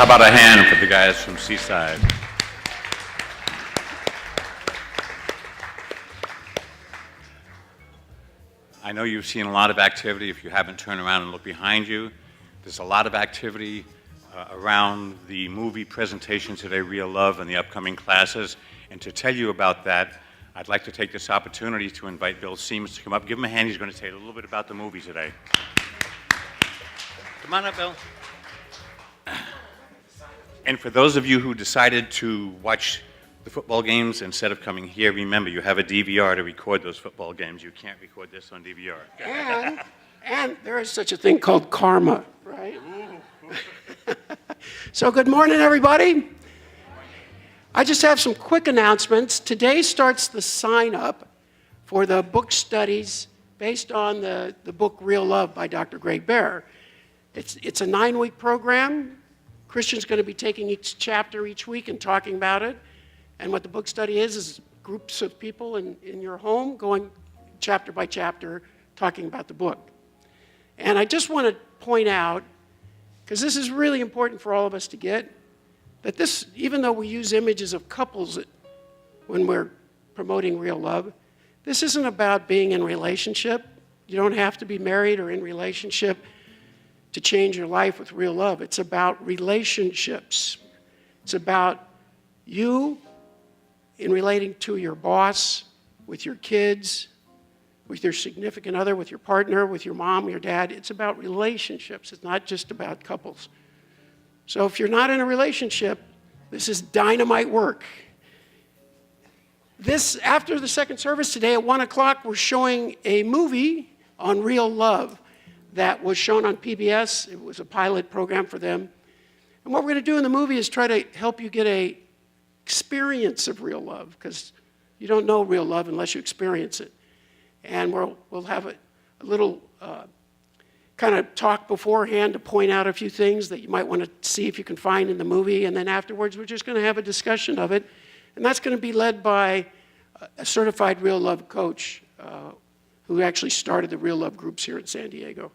How about a hand for the guys from Seaside? I know you've seen a lot of activity. If you haven't turned around and looked behind you, there's a lot of activity around the movie presentation today, Real Love, and the upcoming classes. And to tell you about that, I'd like to take this opportunity to invite Bill Siemens to come up. Give him a hand. He's going to tell you a little bit about the movie today. Come on up, Bill. And for those of you who decided to watch the football games instead of coming here, remember, you have a DVR to record those football games. You can't record this on DVR. And there is such a thing called karma, right? So good morning, everybody. I just have some quick announcements. Today starts the sign-up for the book studies based on the book Real Love by Dr. Greg Bear. It's a 9-week program. Christian's going to be taking each chapter each week and talking about it. And what the book study is groups of people in your home going chapter by chapter talking about the book. And I just want to point out, because this is really important for all of us to get, that this, even though we use images of couples when we're promoting real love, this isn't about being in a relationship. You don't have to be married or in relationship to change your life with real love. It's about relationships. It's about you in relating to your boss, with your kids, with your significant other, with your partner, with your mom, your dad. It's about relationships. It's not just about couples. So if you're not in a relationship, this is dynamite work. After the second service today at 1 o'clock, we're showing a movie on real love that was shown on PBS. It was a pilot program for them. And what we're going to do in the movie is try to help you get an experience of real love, because you don't know real love unless you experience it. And we'll have a little kind of talk beforehand to point out a few things that you might want to see if you can find in the movie. And then afterwards, we're just going to have a discussion of it. And that's going to be led by a certified real love coach who actually started the real love groups here in San Diego.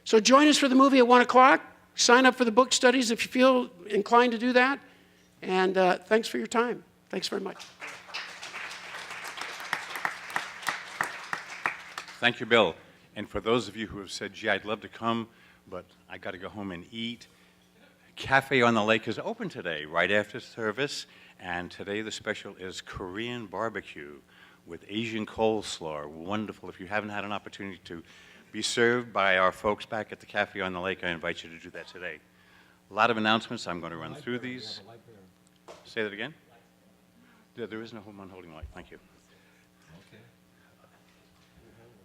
So join us for the movie at 1 o'clock. Sign up for the book studies if you feel inclined to do that. And thanks for your time. Thanks very much. Thank you, Bill. And for those of you who have said, gee, I'd love to come, but I got to go home and eat, Cafe on the Lake is open today, right after service. And today the special is Korean barbecue with Asian coleslaw. Wonderful. If you haven't had an opportunity to be served by our folks back at the Cafe on the Lake, I invite you to do that today. A lot of announcements. I'm going to run through these. Say that again? There is no one holding light. Thank you.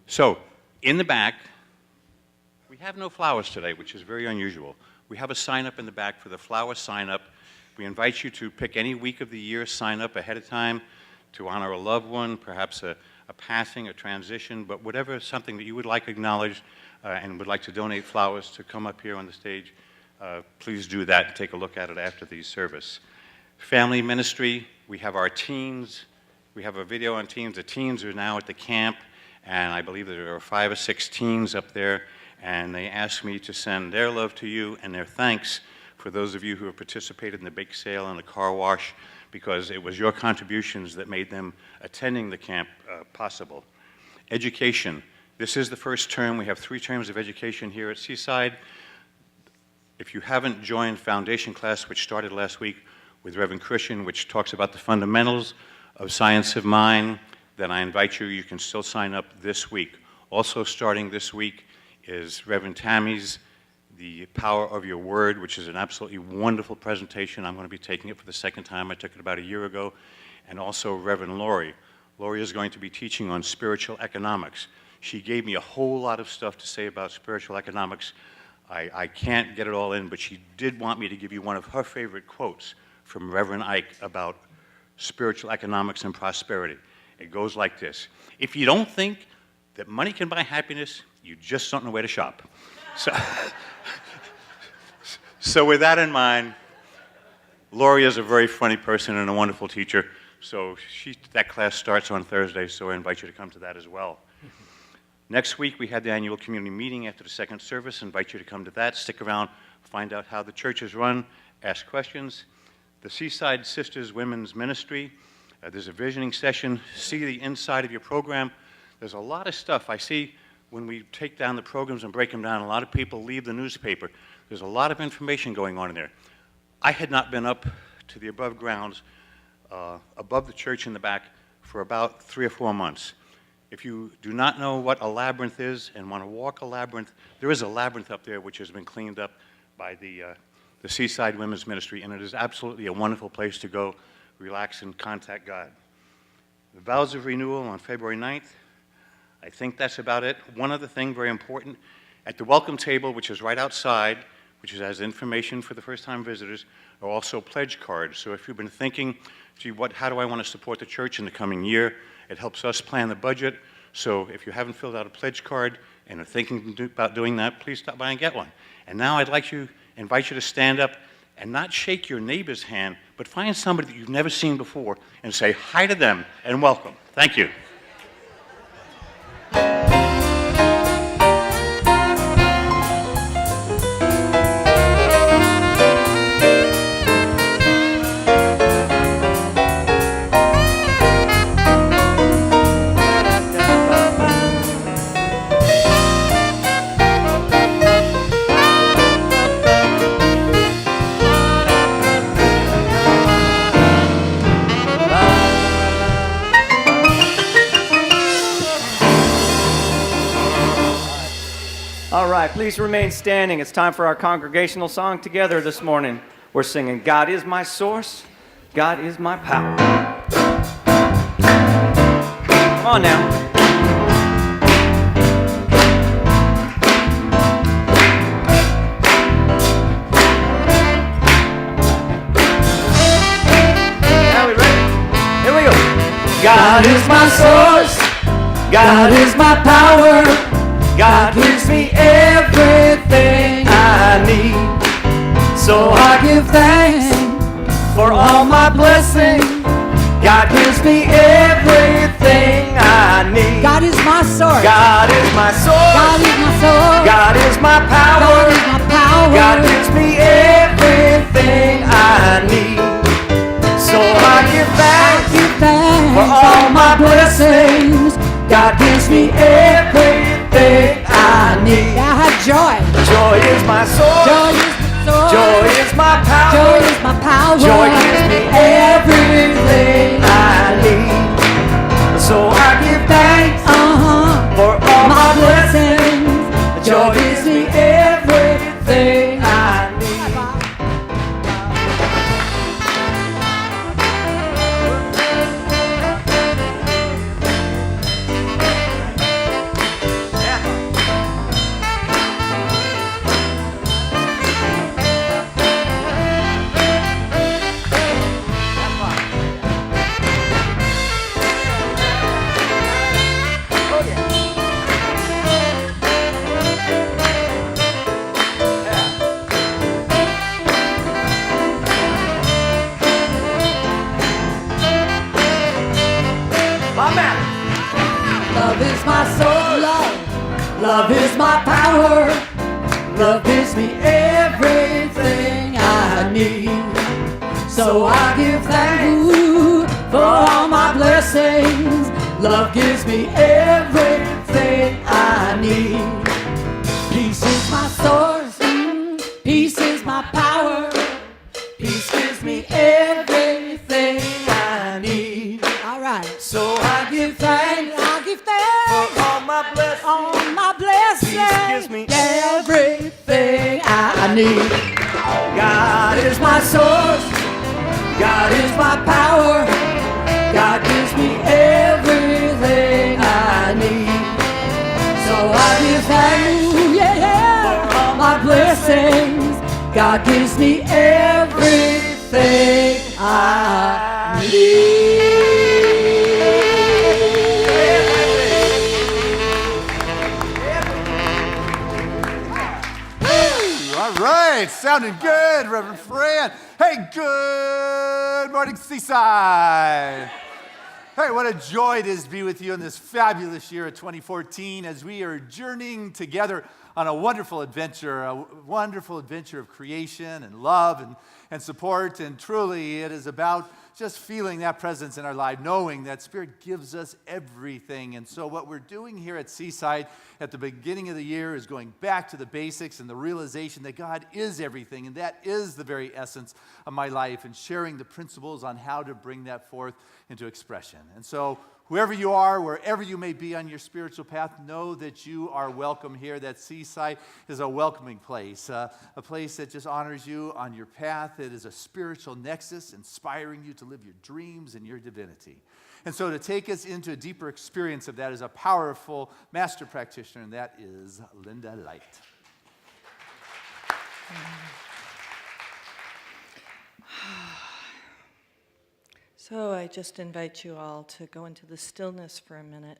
So, in the back, we have no flowers today, which is very unusual. We have a sign-up in the back for the flower sign-up. We invite you to pick any week of the year, sign up ahead of time to honor a loved one, perhaps a passing, a transition, but whatever, something that you would like acknowledged and would like to donate flowers to come up here on the stage, please do that and take a look at it after the service. Family ministry, we have our teens. We have a video on teens. The teens are now at the camp, and I believe there are 5 or 6 teens up there, and they asked me to send their love to you and their thanks for those of you who have participated in the bake sale and the car wash, because it was your contributions that made them attending the camp possible. Education. This is the first term. We have 3 terms of education here at Seaside. If you haven't joined foundation class, which started last week with Reverend Christian, which talks about the fundamentals of science of mind, then I invite you, you can still sign up this week. Also starting this week is Reverend Tammy's The Power of Your Word, which is an absolutely wonderful presentation. I'm going to be taking it for the second time. I took it about a year ago. And also Reverend Lori. Lori is going to be teaching on spiritual economics. She gave me a whole lot of stuff to say about spiritual economics. I can't get it all in, but she did want me to give you one of her favorite quotes from Reverend Ike about spiritual economics and prosperity. It goes like this: if you don't think that money can buy happiness, you just don't know where to shop. So with that in mind, Lori is a very funny person and a wonderful teacher. So that class starts on Thursday, so I invite you to come to that as well. Next week, we had the annual community meeting after the second service. I invite you to come to that. Stick around find out how the church is run, ask questions. The Seaside Sisters Women's Ministry, there's a visioning session, see the inside of your program. There's a lot of stuff. I see when we take down the programs and break them down, a lot of people leave the newspaper. There's a lot of information going on in there. I had not been up to the above grounds, above the church in the back, for about 3 or 4 months. If you do not know what a labyrinth is and want to walk a labyrinth, there is a labyrinth up there which has been cleaned up by the Seaside Women's Ministry, and it is absolutely a wonderful place to go, relax, and contact God. The vows of renewal on February 9th. I think that's about it. One other thing, very important, at the welcome table, which is right outside, which has information for the first-time visitors, are also pledge cards. So if you've been thinking, gee, how do I want to support the church in the coming year? It helps us plan the budget. So if you haven't filled out a pledge card and are thinking about doing that, please stop by and get one. And now I'd like to invite you to stand up and not shake your neighbor's hand, but find somebody that you've never seen before and say hi to them and welcome. Thank you. All right, please remain standing. It's time for our congregational song together this morning. We're singing, God is my source, God is my power. Come on now. Now we ready? Here we go. God is my source, God is my power. God gives me everything I need. So I give thanks for all my blessings. God gives me everything I need. God is my source. God is my source. God is my source. God is my power. God is my power. God gives me everything I need. So I give thanks for all my blessings. God gives me everything I need. I have joy. Joy is my source. Joy is my source. Joy is my power. Joy is my power. Joy gives me everything I need. So I give thanks for all my blessings. Joy gives me everything I need. Love is my soul, love is my power. Love gives me everything I need. So I give thanks for all my blessings. Love gives me everything I need. Peace is my source, peace is my power. Peace gives me everything I need. All right. So I give thanks. For all my blessings. Peace gives me everything I need. God is my source. God is my power. God gives me everything I need. So I give thanks for all my blessings. God gives me everything I need. All right, sounding good, Reverend Fran. Hey, good morning, Seaside. Hey, what a joy it is to be with you in this fabulous year of 2014 as we are journeying together on a wonderful adventure of creation and love and support. And truly, it is about just feeling that presence in our life, knowing that Spirit gives us everything. And so what we're doing here at Seaside at the beginning of the year is going back to the basics and the realization that God is everything, and that is the very essence of my life, and sharing the principles on how to bring that forth into expression. And so whoever you are, wherever you may be on your spiritual path, know that you are welcome here. That Seaside is a welcoming place, a place that just honors you on your path. It is a spiritual nexus, inspiring you to live your dreams and your divinity. And so to take us into a deeper experience of that is a powerful master practitioner, and that is Linda Light. So I just invite you all to go into the stillness for a minute.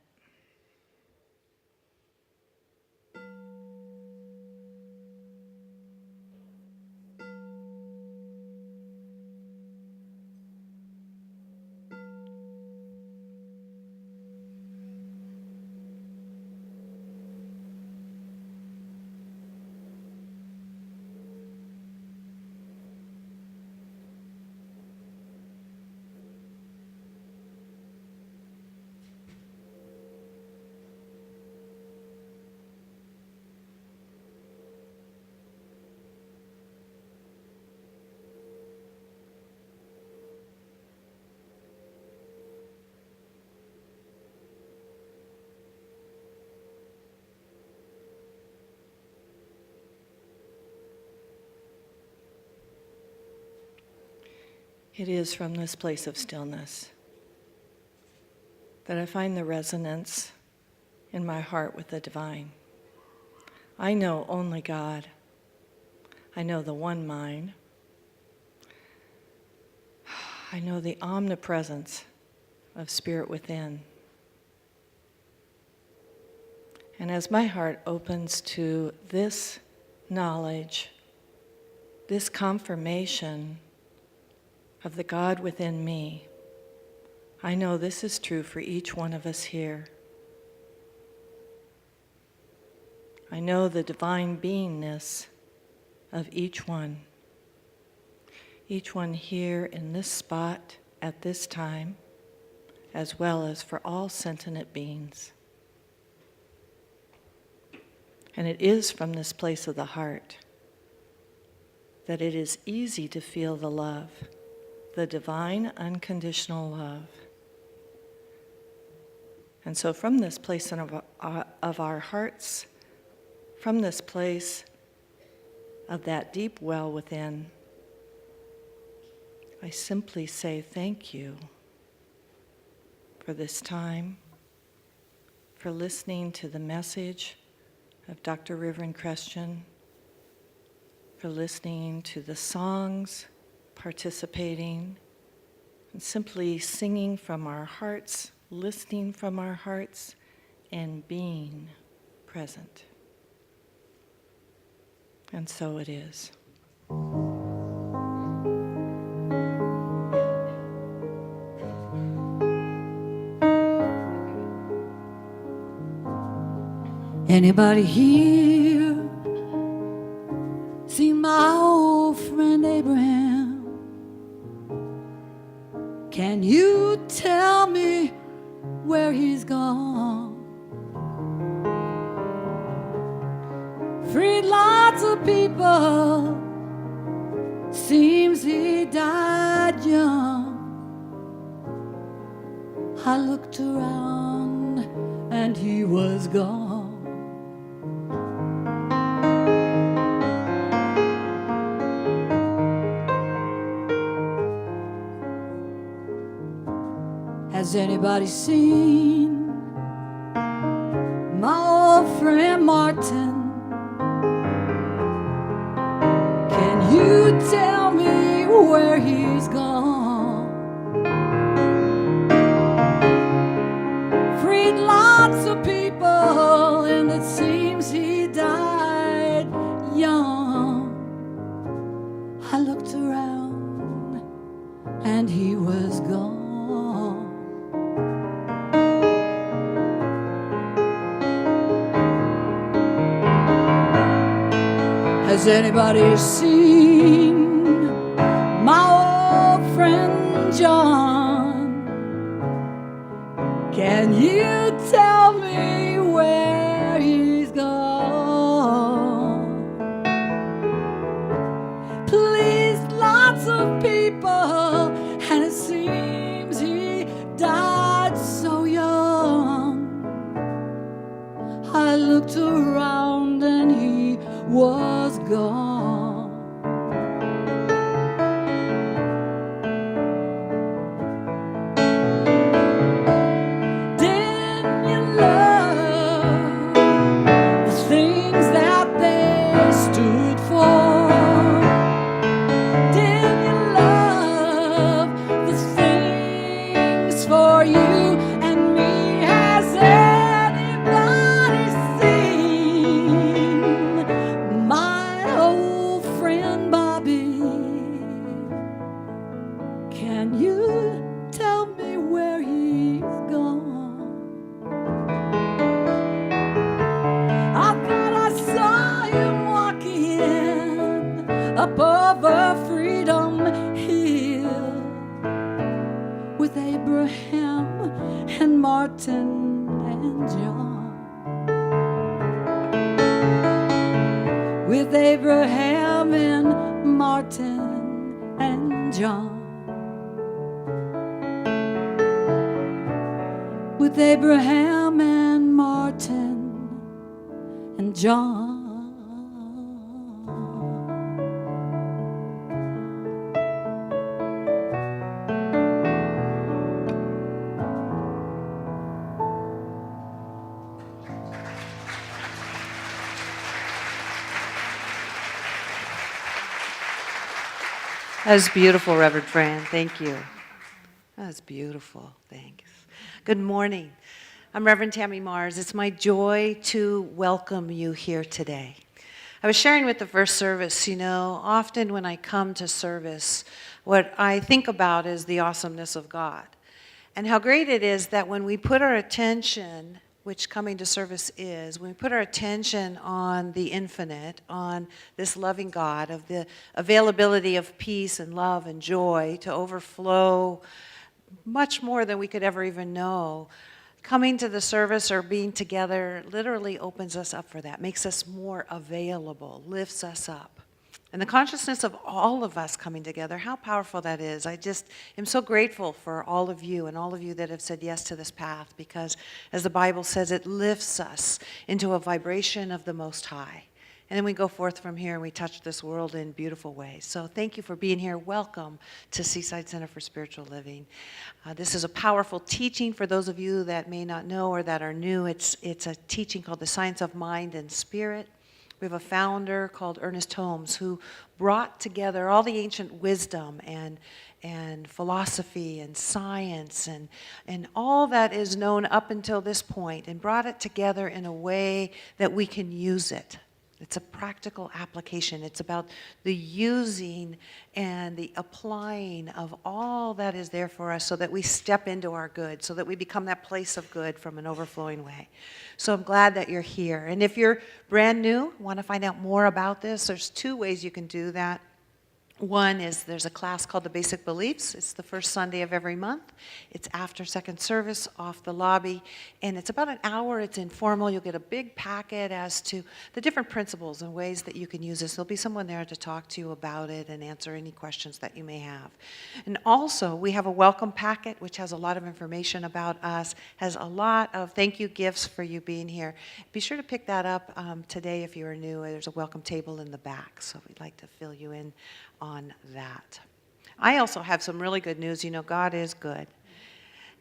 It is from this place of stillness that I find the resonance in my heart with the divine. I know only God. I know the one mind. I know the omnipresence of Spirit within. And as my heart opens to this knowledge, this confirmation of the God within me, I know this is true for each one of us here. I know the divine beingness of each one here in this spot at this time, as well as for all sentient beings. And it is from this place of the heart that it is easy to feel the love, the divine unconditional love. And so from this place of our hearts, from this place of that deep well within, I simply say thank you for this time, for listening to the message of Dr. Reverend Christian, for listening to the songs, participating, and simply singing from our hearts, listening from our hearts, and being present. And so it is. Anybody here see my old friend Abraham? Can you tell me where he's gone? Freed lots of people, seems he died young. I looked around and he was gone. Has anybody seen my old friend Martin? Can you tell me where he's gone? Freed lots of people, and it seems he died young. I looked around and he was gone. Has anybody seen my old friend John? Can you tell me where he's gone? Please, lots of people, and it seems he died so young. I looked around and he was gone. Didn't you love the things that they stood for? Didn't you love the things for you and me? Has anybody seen my old friend Bobby? Can you tell me where he's gone? I thought I saw him walking up over Freedom Hill with Abraham and Martin and John. With Abraham and Martin and John. With Abraham and Martin and John. That was beautiful, Reverend Fran. Thank you. That was beautiful. Thanks. Good morning. I'm Reverend Tammy Mars. It's my joy to welcome you here today. I was sharing with the first service, often when I come to service, what I think about is the awesomeness of God and how great it is that when we put our attention, which coming to service is, when we put our attention on the infinite, on this loving God, of the availability of peace and love and joy to overflow much more than we could ever even know, coming to the service or being together literally opens us up for that, makes us more available, lifts us up. And the consciousness of all of us coming together, how powerful that is. I just am so grateful for all of you and all of you that have said yes to this path because, as the Bible says, it lifts us into a vibration of the Most High. And then we go forth from here and we touch this world in beautiful ways. So thank you for being here. Welcome to Seaside Center for Spiritual Living. This is a powerful teaching for those of you that may not know or that are new. It's a teaching called The Science of Mind and Spirit. We have a founder called Ernest Holmes who brought together all the ancient wisdom and philosophy and science and all that is known up until this point and brought it together in a way that we can use it. It's a practical application. It's about the using and the applying of all that is there for us so that we step into our good, so that we become that place of good from an overflowing way. So I'm glad that you're here. And if you're brand new, want to find out more about this, there's two ways you can do that. One is there's a class called The Basic Beliefs. It's the first Sunday of every month. It's after second service off the lobby, and it's about an hour. It's informal. You'll get a big packet as to the different principles and ways that you can use this. There'll be someone there to talk to you about it and answer any questions that you may have. And also, we have a welcome packet, which has a lot of information about us, has a lot of thank you gifts for you being here. Be sure to pick that up today if you are new. There's a welcome table in the back, so we'd like to fill you in on that. I also have some really good news. God is good.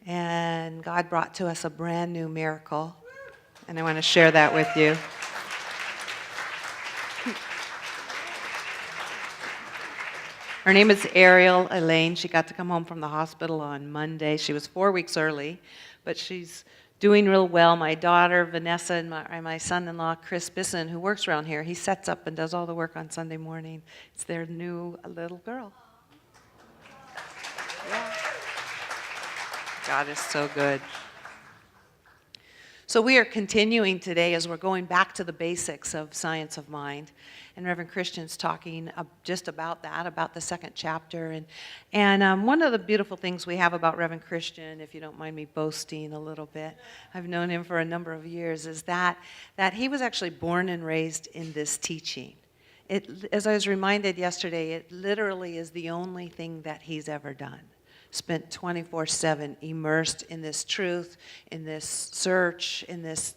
And God brought to us a brand new miracle. And I want to share that with you. Her name is Ariel Elaine. She got to come home from the hospital on Monday. She was 4 weeks early, but she's doing real well. My daughter, Vanessa, and my son-in-law, Chris Bisson, who works around here, he sets up and does all the work on Sunday morning. It's their new little girl. Yeah. God is so good. So we are continuing today as we're going back to the basics of science of mind. And Reverend Christian's talking just about that, about the second chapter. And one of the beautiful things we have about Reverend Christian, if you don't mind me boasting a little bit, I've known him for a number of years, is that he was actually born and raised in this teaching. As I was reminded yesterday, it literally is the only thing that he's ever done. Spent 24/7 immersed in this truth, in this search, in this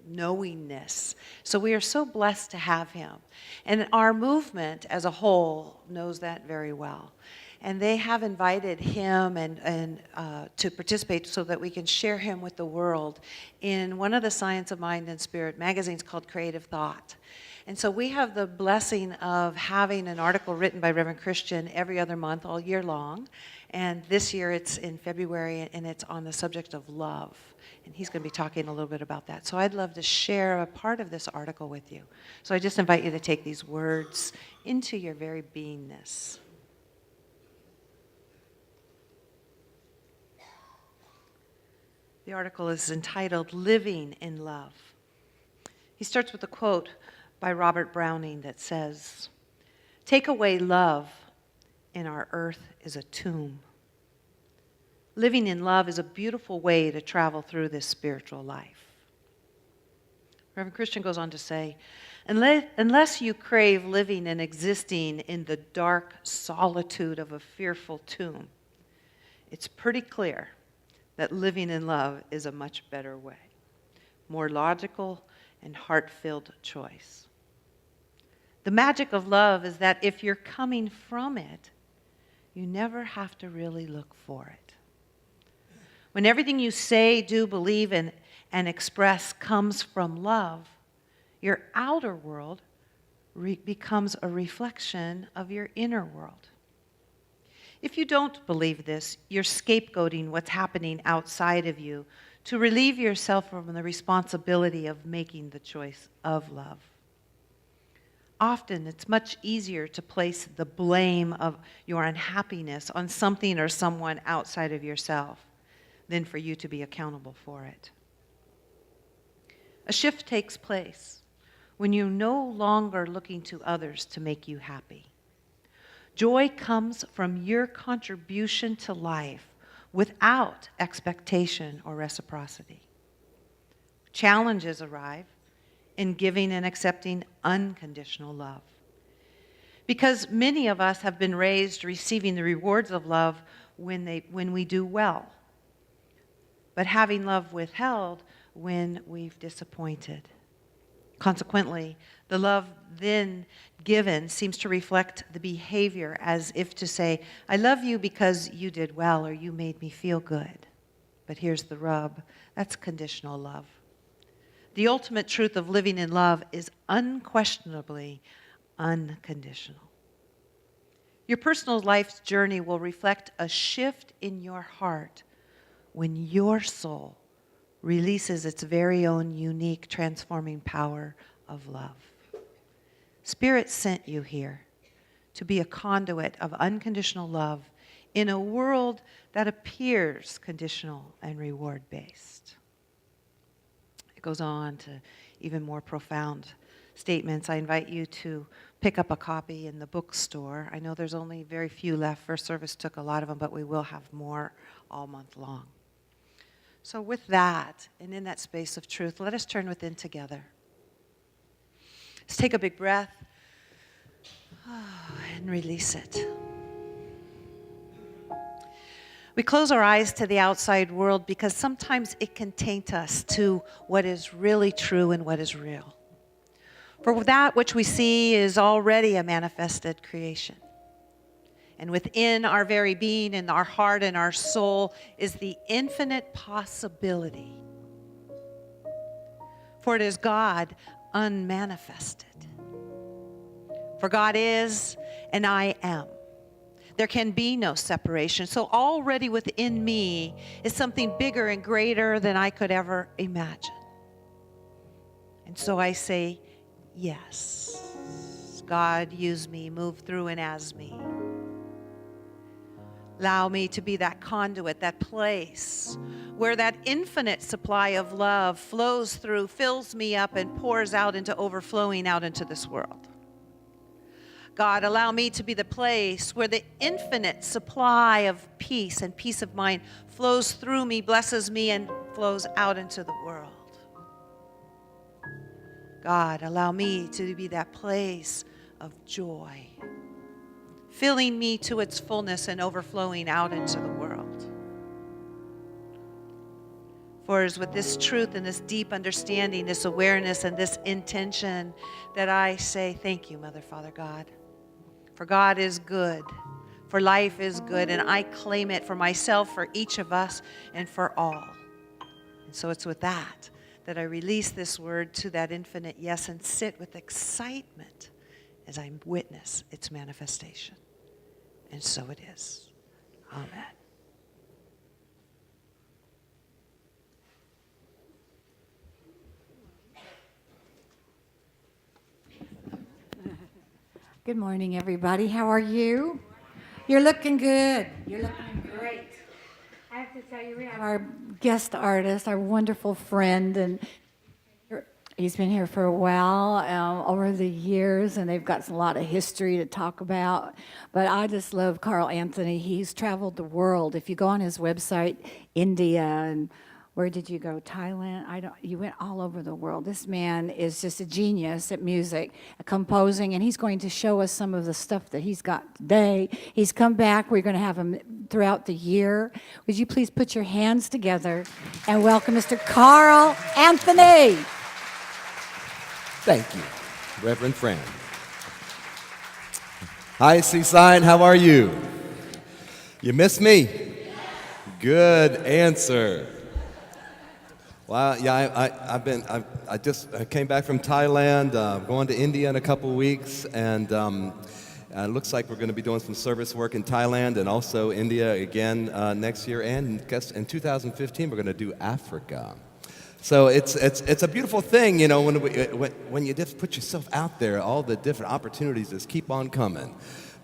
knowingness. So we are so blessed to have him. And our movement as a whole knows that very well. And they have invited him and to participate so that we can share him with the world in one of the Science of Mind and Spirit magazines called Creative Thought. And so we have the blessing of having an article written by Reverend Christian every other month all year long. And this year it's in February, and it's on the subject of love. And he's going to be talking a little bit about that. So I'd love to share a part of this article with you. So I just invite you to take these words into your very beingness. The article is entitled Living in Love. He starts with a quote by Robert Browning that says, "Take away love, and our earth is a tomb. Living in love is a beautiful way to travel through this spiritual life." Reverend Christian goes on to say, unless you crave living and existing in the dark solitude of a fearful tomb, it's pretty clear that living in love is a much better way, more logical and heart-filled choice. The magic of love is that if you're coming from it, you never have to really look for it. When everything you say, do, believe, and express comes from love, your outer world becomes a reflection of your inner world. If you don't believe this, you're scapegoating what's happening outside of you to relieve yourself from the responsibility of making the choice of love. Often, it's much easier to place the blame of your unhappiness on something or someone outside of yourself than for you to be accountable for it. A shift takes place when you're no longer looking to others to make you happy. Joy comes from your contribution to life without expectation or reciprocity. Challenges arrive in giving and accepting unconditional love. Because many of us have been raised receiving the rewards of love when we do well, but having love withheld when we've disappointed. Consequently, the love then given seems to reflect the behavior as if to say, I love you because you did well or you made me feel good. But here's the rub, that's conditional love. The ultimate truth of living in love is unquestionably unconditional. Your personal life's journey will reflect a shift in your heart when your soul releases its very own unique transforming power of love. Spirit sent you here to be a conduit of unconditional love in a world that appears conditional and reward-based. Goes on to even more profound statements. I invite you to pick up a copy in the bookstore. I know there's only very few left. First service took a lot of them, but we will have more all month long. So with that, and in that space of truth, let us turn within together. Let's take a big breath and release it. We close our eyes to the outside world because sometimes it can taint us to what is really true and what is real. For that which we see is already a manifested creation. And within our very being, in our heart and our soul, is the infinite possibility. For it is God unmanifested. For God is, and I am. There can be no separation. So already within me is something bigger and greater than I could ever imagine. And so I say, yes. God, use me, move through and as me. Allow me to be that conduit, that place where that infinite supply of love flows through, fills me up, and pours out into overflowing out into this world. God, allow me to be the place where the infinite supply of peace and peace of mind flows through me, blesses me, and flows out into the world. God, allow me to be that place of joy, filling me to its fullness and overflowing out into the world. For it is with this truth and this deep understanding, this awareness and this intention that I say, thank you, Mother, Father, God. For God is good, for life is good, and I claim it for myself, for each of us, and for all. And so it's with that I release this word to that infinite yes and sit with excitement as I witness its manifestation. And so it is. Amen. Good morning, everybody. How are you? You're looking good. You're looking great. I have to tell you, we have our guest artist, our wonderful friend, and he's been here for a while, over the years, and they've got a lot of history to talk about. But I just love Carl Anthony. He's traveled the world. If you go on his website, India, and where did you go? Thailand? You went all over the world. This man is just a genius at music, at composing, and he's going to show us some of the stuff that he's got today. He's come back. We're going to have him throughout the year. Would you please put your hands together and welcome Mr. Carl Anthony? Thank you, Reverend Fran. Hi, Seaside. How are you? You miss me? Good answer. Well, yeah, I came back from Thailand, going to India in a couple of weeks, and it looks like we're going to be doing some service work in Thailand and also India again next year, and in 2015 we're going to do Africa. So it's a beautiful thing, you know, when you just put yourself out there, all the different opportunities just keep on coming.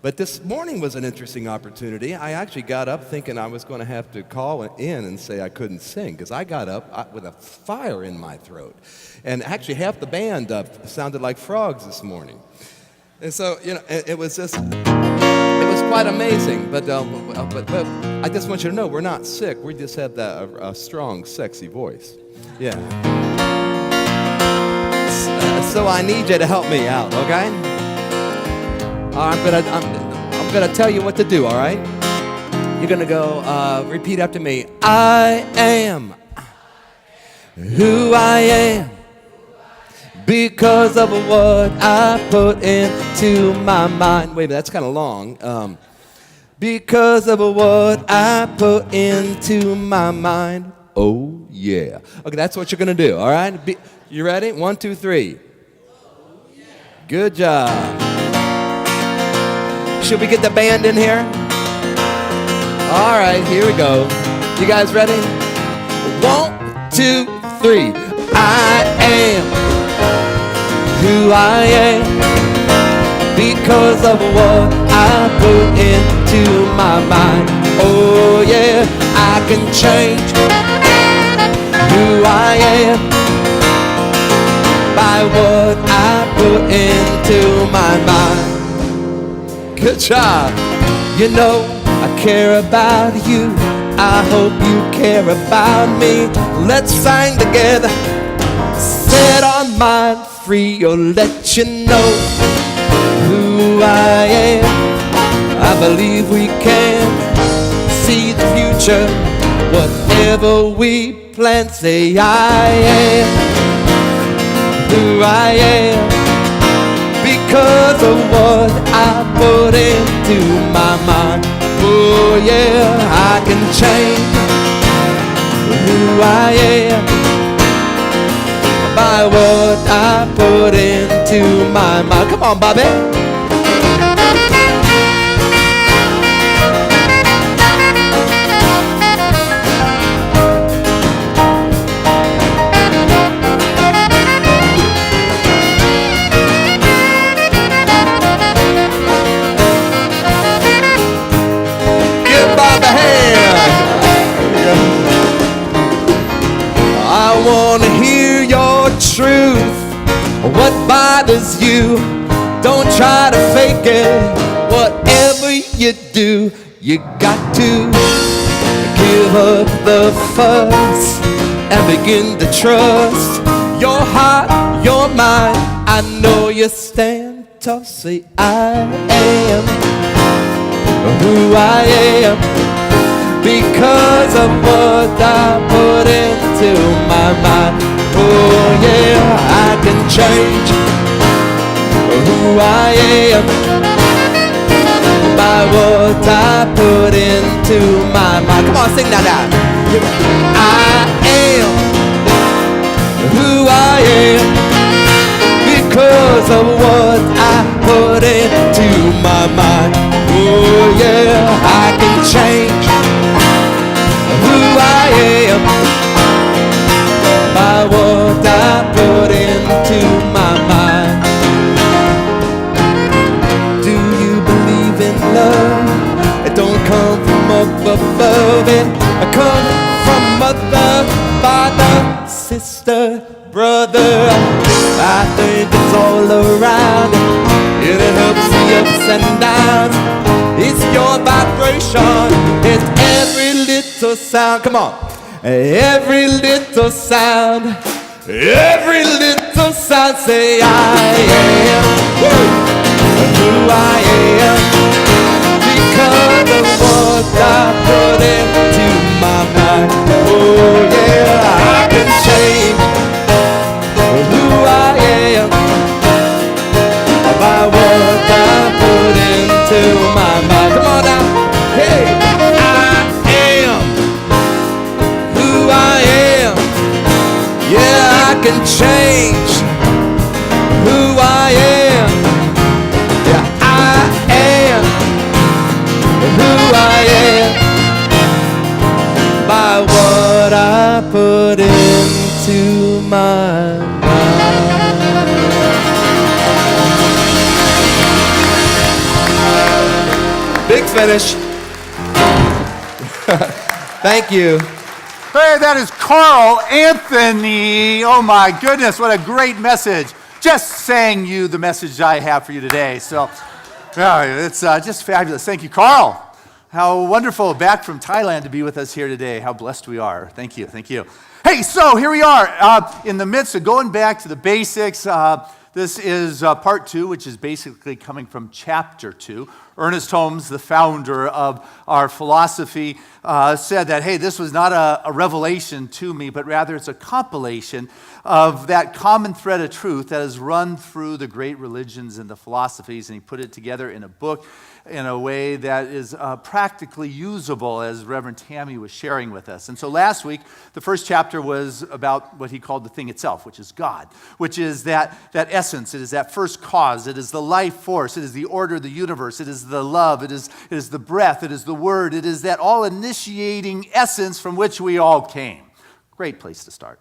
But this morning was an interesting opportunity. I actually got up thinking I was going to have to call in and say I couldn't sing, because I got up with a fire in my throat. And actually half the band sounded like frogs this morning. And so, you know, it was quite amazing. But I just want you to know, we're not sick. We just have a strong, sexy voice. Yeah. So I need you to help me out, okay? I'm gonna tell you what to do, all right? You're gonna go, repeat after me. I am who I am because of what I put into my mind. Wait, that's kind of long. Because of what I put into my mind. Oh, yeah. Okay, that's what you're gonna do, all right? You ready? 1, 2, 3. Good job. Should we get the band in here? All right, here we go. You guys ready? 1, 2, 3. I am who I am because of what I put into my mind. Oh yeah, I can change who I am by what I put into my mind. Good job. You know, I care about you. I hope you care about me. Let's sing together. Set our mind free, or let you know who I am. I believe we can see the future. Whatever we plan, say I am who I am. Because of what I put into my mind. Oh yeah, I can change who I am by what I put into my mind. Come on, Bobby. Don't try to fake it. Whatever you do, you got to give up the fuss and begin to trust your heart, your mind. I know you stand tall. Say, I am who I am because of what I put into my mind. Oh yeah, I can change who I am by what I put into my mind. Come on, sing that out. I am who I am because of what I put into my mind. Oh yeah, I can change who I am by what I put into my mind. Do you believe in love? It don't come from up above, it come from mother, father, sister, brother. I think it's all around. It helps the ups and downs. It's your vibration. It's every little sound. Come on. Every little sound. Every little sound. Say, I am who I am because of what I put into my mind. Oh yeah, I can change who I am by what I put into my mind. Come on now. Hey, I am who I am. Yeah, I can change who I am. Yeah, I am who I am by what I put into my mind. Big finish. Thank you. Hey, that is Carl Anthony. Oh my goodness, what a great message. Just sang you the message I have for you today. So, yeah, it's just fabulous. Thank you, Carl. How wonderful, back from Thailand to be with us here today. How blessed we are. Thank you, thank you. Hey, so here we are in the midst of going back to the basics. This is part 2, which is basically coming from chapter 2. Ernest Holmes, the founder of our philosophy, said that, hey, this was not a revelation to me, but rather it's a compilation of that common thread of truth that has run through the great religions and the philosophies, and he put it together in a book in a way that is practically usable, as Reverend Tammy was sharing with us. And so last week, the first chapter was about what he called the thing itself, which is God, which is that essence. It is that first cause. It is the life force. It is the order of the universe. It is the love. It is the breath. It is the word. It is that all-initiating essence from which we all came. Great place to start.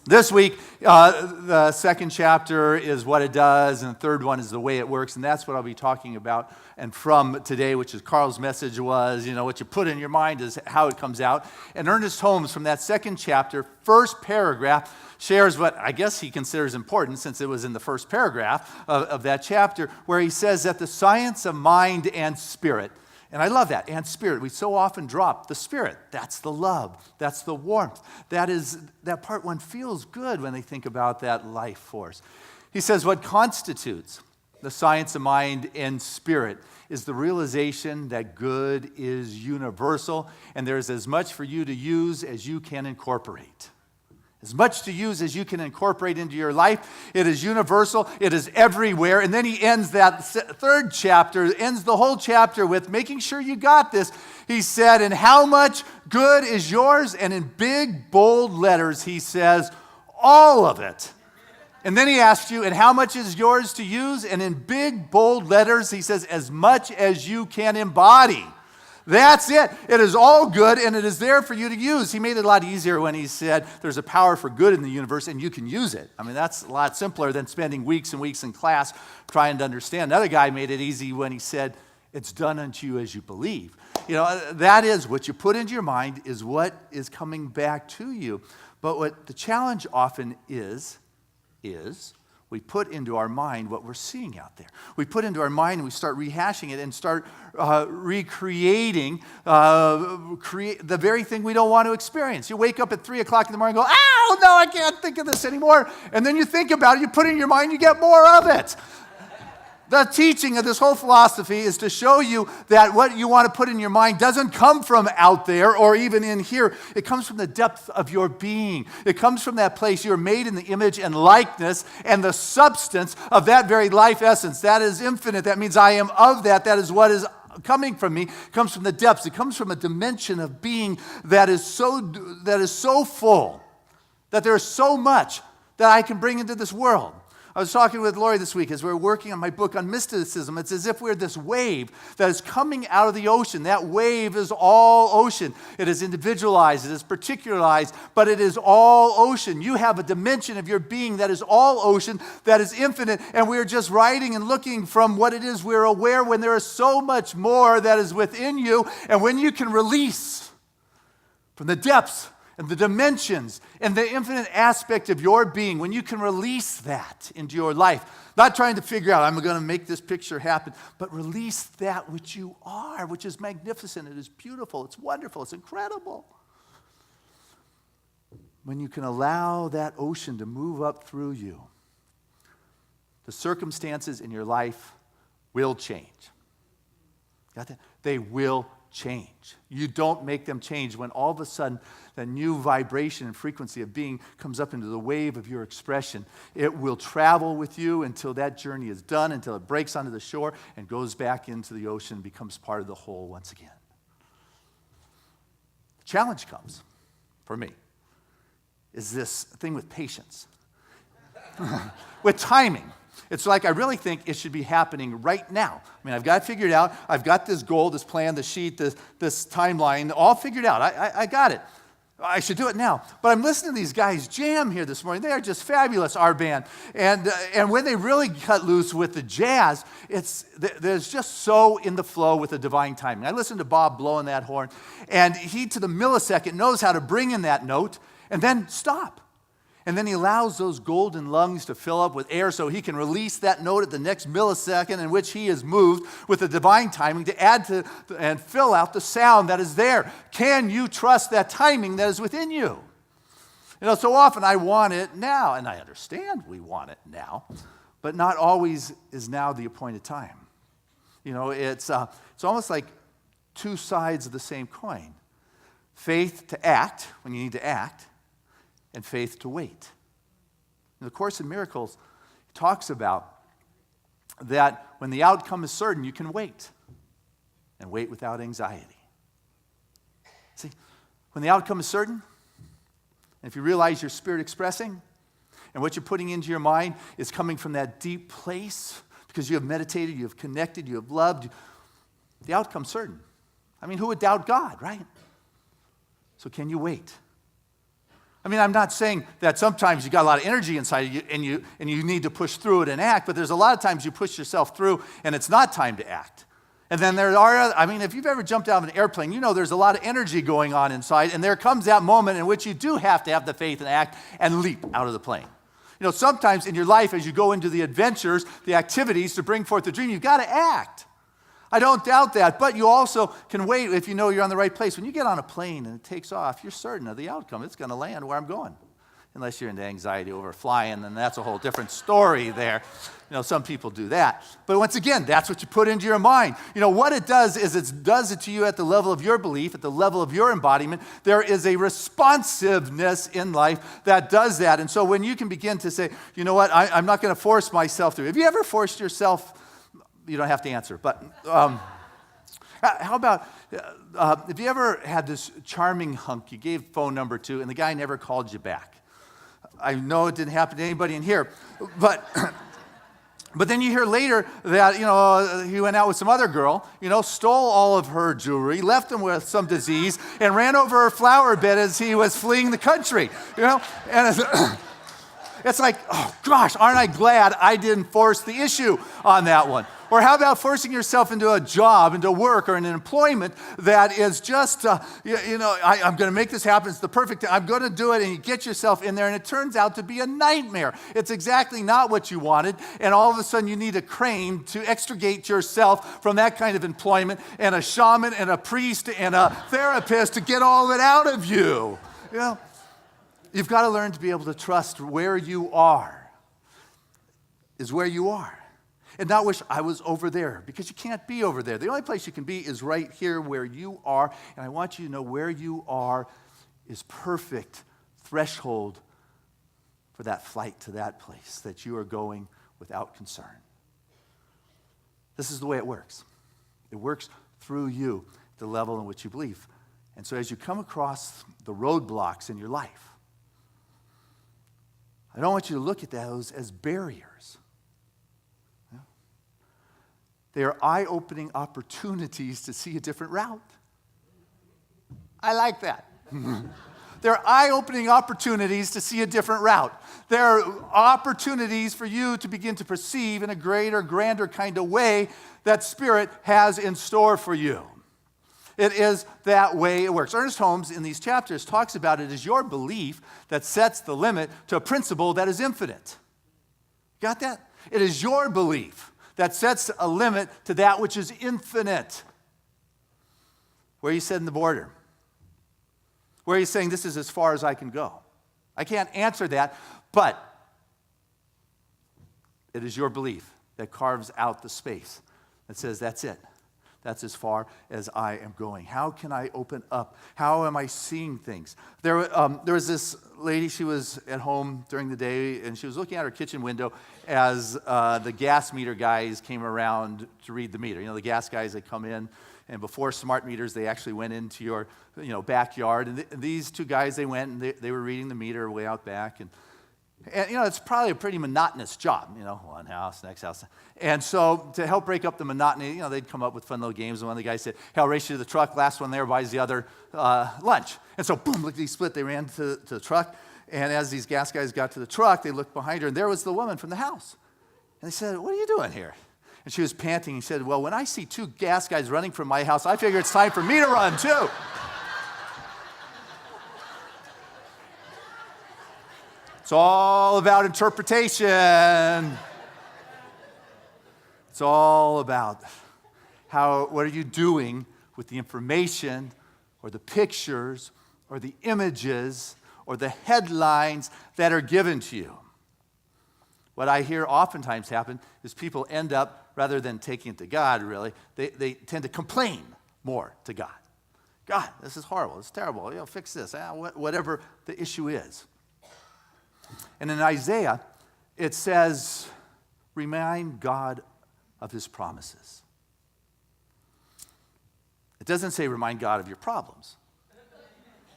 This week, the second chapter is what it does, and the third one is the way it works, and that's what I'll be talking about. And from today, which is Carl's message was, what you put in your mind is how it comes out. And Ernest Holmes, from that second chapter, first paragraph, shares what I guess he considers important, since it was in the first paragraph of that chapter, where he says that the science of mind and spirit. And I love that, and spirit. We so often drop the spirit. That's the love. That's the warmth. That is that part one feels good when they think about that life force. He says what constitutes the science of mind and spirit is the realization that good is universal, and there's as much for you to use as you can incorporate. As much to use as you can incorporate into your life. It is universal. It is everywhere. And then he ends that third chapter, ends the whole chapter with making sure you got this. He said, and how much good is yours? And in big, bold letters, he says, all of it. And then he asks you, and how much is yours to use? And in big, bold letters, he says, as much as you can embody. That's it. It is all good, and it is there for you to use. He made it a lot easier when he said there's a power for good in the universe, and you can use it. I mean, that's a lot simpler than spending weeks and weeks in class trying to understand. Another guy made it easy when he said, it's done unto you as you believe. That is what you put into your mind is what is coming back to you. But what the challenge often is We put into our mind what we're seeing out there. We put into our mind and we start rehashing it and start recreating the very thing we don't want to experience. You wake up at 3 o'clock in the morning and go, "Oh, no, I can't think of this anymore." And then you think about it, you put it in your mind, you get more of it. The teaching of this whole philosophy is to show you that what you want to put in your mind doesn't come from out there or even in here. It comes from the depth of your being. It comes from that place you're made in the image and likeness and the substance of that very life essence. That is infinite. That means I am of that. That is what is coming from me. It comes from the depths. It comes from a dimension of being that is so full, that there is so much that I can bring into this world. I was talking with Lori this week as we were working on my book on mysticism. It's as if we're this wave that is coming out of the ocean. That wave is all ocean. It is individualized, it is particularized, but it is all ocean. You have a dimension of your being that is all ocean, that is infinite, and we're just riding and looking from what it is we're aware when there is so much more that is within you. And when you can release from the depths and the dimensions and the infinite aspect of your being, when you can release that into your life, not trying to figure out, I'm going to make this picture happen, but release that which you are, which is magnificent, it is beautiful, it's wonderful, it's incredible. When you can allow that ocean to move up through you, the circumstances in your life will change. Got that? They will change. You don't make them change when all of a sudden the new vibration and frequency of being comes up into the wave of your expression. It will travel with you until that journey is done, until it breaks onto the shore and goes back into the ocean and becomes part of the whole once again. The challenge comes, for me, is this thing with patience. With timing. It's like I really think it should be happening right now. I mean, I've got it figured out. I've got this goal, this plan, this sheet, this timeline, all figured out. I got it. I should do it now. But I'm listening to these guys jam here this morning. They are just fabulous, our band. And when they really cut loose with the jazz, there's just so in the flow with the divine timing. I listened to Bob blowing that horn, and he, to the millisecond, knows how to bring in that note and then stop. And then he allows those golden lungs to fill up with air so he can release that note at the next millisecond in which he is moved with the divine timing to add to and fill out the sound that is there. Can you trust that timing that is within you? You know, so often I want it now, and I understand we want it now, but not always is now the appointed time. You know, it's almost like two sides of the same coin. Faith to act when you need to act, and faith to wait. In the Course in Miracles, it talks about that when the outcome is certain, you can wait, and wait without anxiety. See, when the outcome is certain, and if you realize your spirit expressing, and what you're putting into your mind is coming from that deep place, because you have meditated, you have connected, you have loved, the outcome's certain. I mean, who would doubt God, right? So can you wait? I mean, I'm not saying that sometimes you got a lot of energy inside of you and you need to push through it and act, but there's a lot of times you push yourself through and it's not time to act. And then there are, I mean, if you've ever jumped out of an airplane, you know there's a lot of energy going on inside, and there comes that moment in which you do have to have the faith and act and leap out of the plane. You know, sometimes in your life as you go into the adventures, the activities to bring forth the dream, you've got to act. I don't doubt that, but you also can wait if you know you're on the right place. When you get on a plane and it takes off, you're certain of the outcome. It's going to land where I'm going. Unless you're into anxiety over flying, then that's a whole different story there. You know, some people do that. But once again, that's what you put into your mind. You know, what it does is it does it to you at the level of your belief, at the level of your embodiment. There is a responsiveness in life that does that. And so when you can begin to say, you know what, I'm not going to force myself through. Have you ever forced yourself? You don't have to answer, but how about, have you ever had this charming hunk you gave phone number to and the guy never called you back? I know it didn't happen to anybody in here, but then you hear later that, you know, he went out with some other girl, you know, stole all of her jewelry, left him with some disease, and ran over her flower bed as he was fleeing the country, you know? And it's like, oh gosh, aren't I glad I didn't force the issue on that one? Or how about forcing yourself into a job, into work, or an employment that is just, I'm going to make this happen. It's the perfect thing. I'm going to do it. And you get yourself in there, and it turns out to be a nightmare. It's exactly not what you wanted. And all of a sudden, you need a crane to extricate yourself from that kind of employment, and a shaman, and a priest, and a therapist to get all of it out of you. You've got to learn to be able to trust where you are is where you are. And not wish I was over there, because you can't be over there. The only place you can be is right here where you are. And I want you to know where you are is perfect threshold for that flight to that place that you are going without concern. This is the way it works. It works through you, the level in which you believe. And so as you come across the roadblocks in your life, I don't want you to look at those as barriers. They are eye-opening opportunities to see a different route. I like that. They're eye-opening opportunities to see a different route. They're opportunities for you to begin to perceive in a greater, grander kind of way that Spirit has in store for you. It is that way it works. Ernest Holmes, in these chapters, talks about it as your belief that sets the limit to a principle that is infinite. Got that? It is your belief that sets a limit to that which is infinite. Where are you setting the border? Where are you saying this is as far as I can go? I can't answer that, but it is your belief that carves out the space that says that's it. That's as far as I am going. How can I open up? How am I seeing things? There was this lady, she was at home during the day, and she was looking out her kitchen window as the gas meter guys came around to read the meter. The gas guys, they come in, and before smart meters, they actually went into your backyard. And these two guys, they went, and they were reading the meter way out back. And it's probably a pretty monotonous job, one house, next house. And so to help break up the monotony, they'd come up with fun little games. And one of the guys said, hey, I'll race you to the truck. Last one there buys the other lunch. And so, boom, lickety split, they ran to the truck. And as these gas guys got to the truck, they looked behind her, and there was the woman from the house. And they said, what are you doing here? And she was panting. He said, well, when I see two gas guys running from my house, I figure it's time for me to run too. It's all about interpretation. It's all about what are you doing with the information or the pictures or the images or the headlines that are given to you. What I hear oftentimes happen is people end up, rather than taking it to God, really, they tend to complain more to God. God, this is horrible. It's terrible. Fix this. Whatever the issue is. And in Isaiah, it says, remind God of his promises. It doesn't say remind God of your problems.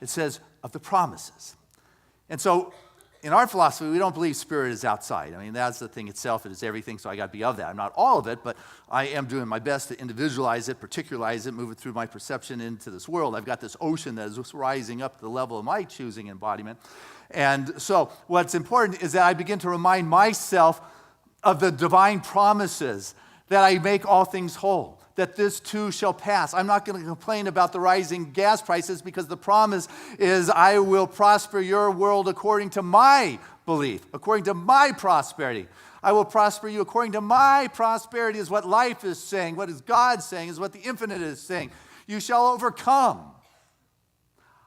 It says of the promises. And so in our philosophy, we don't believe Spirit is outside. That's the thing itself. It is everything, so I got to be of that. I'm not all of it, but I am doing my best to individualize it, particularize it, move it through my perception into this world. I've got this ocean that is rising up to the level of my choosing embodiment. And so what's important is that I begin to remind myself of the divine promises, that I make all things whole, that this too shall pass. I'm not going to complain about the rising gas prices, because the promise is I will prosper your world according to my belief, according to my prosperity. I will prosper you according to my prosperity is what life is saying. What is God saying is what the infinite is saying. You shall overcome.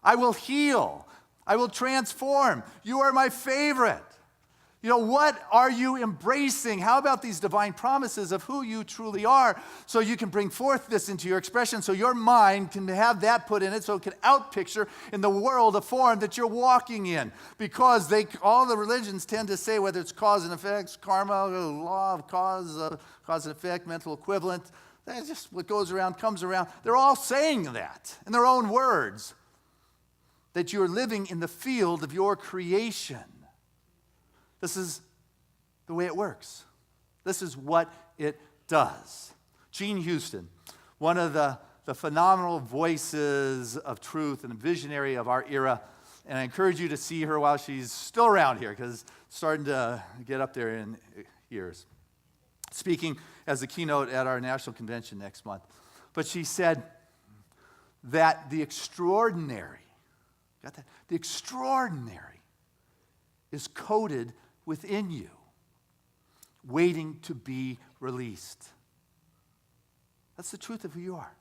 I will heal. I will transform. You are my favorite. What are you embracing? How about these divine promises of who you truly are, so you can bring forth this into your expression, so your mind can have that put in it, so it can outpicture in the world a form that you're walking in. Because all the religions tend to say, whether it's cause and effects, karma, law of cause and effect, mental equivalent, that's just what goes around comes around. They're all saying that in their own words, that you're living in the field of your creation. This is the way it works. This is what it does. Jean Houston, one of the phenomenal voices of truth and visionary of our era, and I encourage you to see her while she's still around here, because it's starting to get up there in years. speaking as the keynote at our national convention next month. But she said that the extraordinary, got that? The extraordinary is coded within you, waiting to be released. That's the truth of who you are.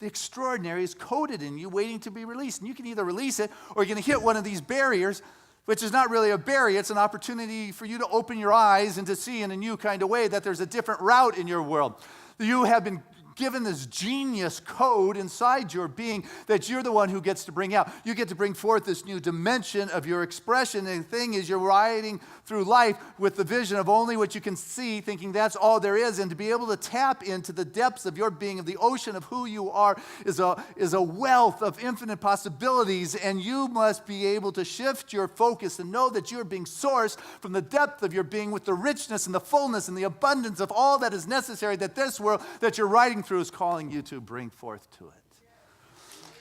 The extraordinary is coded in you, waiting to be released. And you can either release it, or you're going to hit one of these barriers, which is not really a barrier. It's an opportunity for you to open your eyes and to see in a new kind of way that there's a different route in your world. You have been given this genius code inside your being that you're the one who gets to bring out. You get to bring forth this new dimension of your expression. And the thing is, you're riding through life with the vision of only what you can see, thinking that's all there is. And to be able to tap into the depths of your being, of the ocean of who you are, is a wealth of infinite possibilities. And you must be able to shift your focus and know that you're being sourced from the depth of your being with the richness and the fullness and the abundance of all that is necessary that this world that you're riding through is calling you to bring forth to it.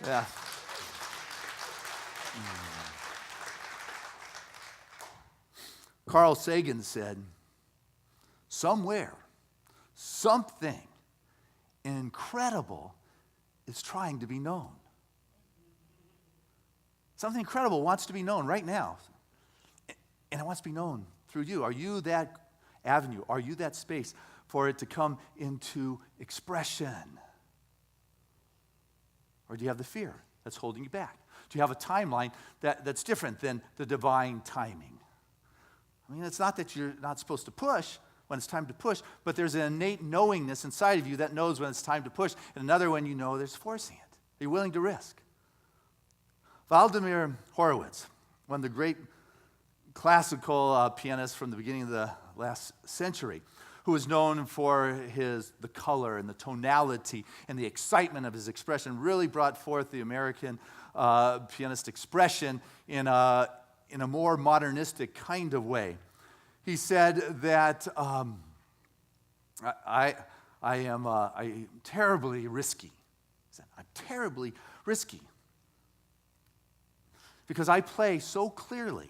Yeah. Carl Sagan said, somewhere, something incredible is trying to be known. Something incredible wants to be known right now. And it wants to be known through you. Are you that avenue? Are you that space for it to come into expression? Or do you have the fear that's holding you back? Do you have a timeline that's different than the divine timing? I mean, it's not that you're not supposed to push when it's time to push, but there's an innate knowingness inside of you that knows when it's time to push, and another one you know there's forcing it. Are you willing to risk? Vladimir Horowitz, one of the great classical pianists from the beginning of the last century, who was known for the color and the tonality and the excitement of his expression, really brought forth the American pianist expression in a more modernistic kind of way. He said that I am terribly risky. He said, I'm terribly risky because I play so clearly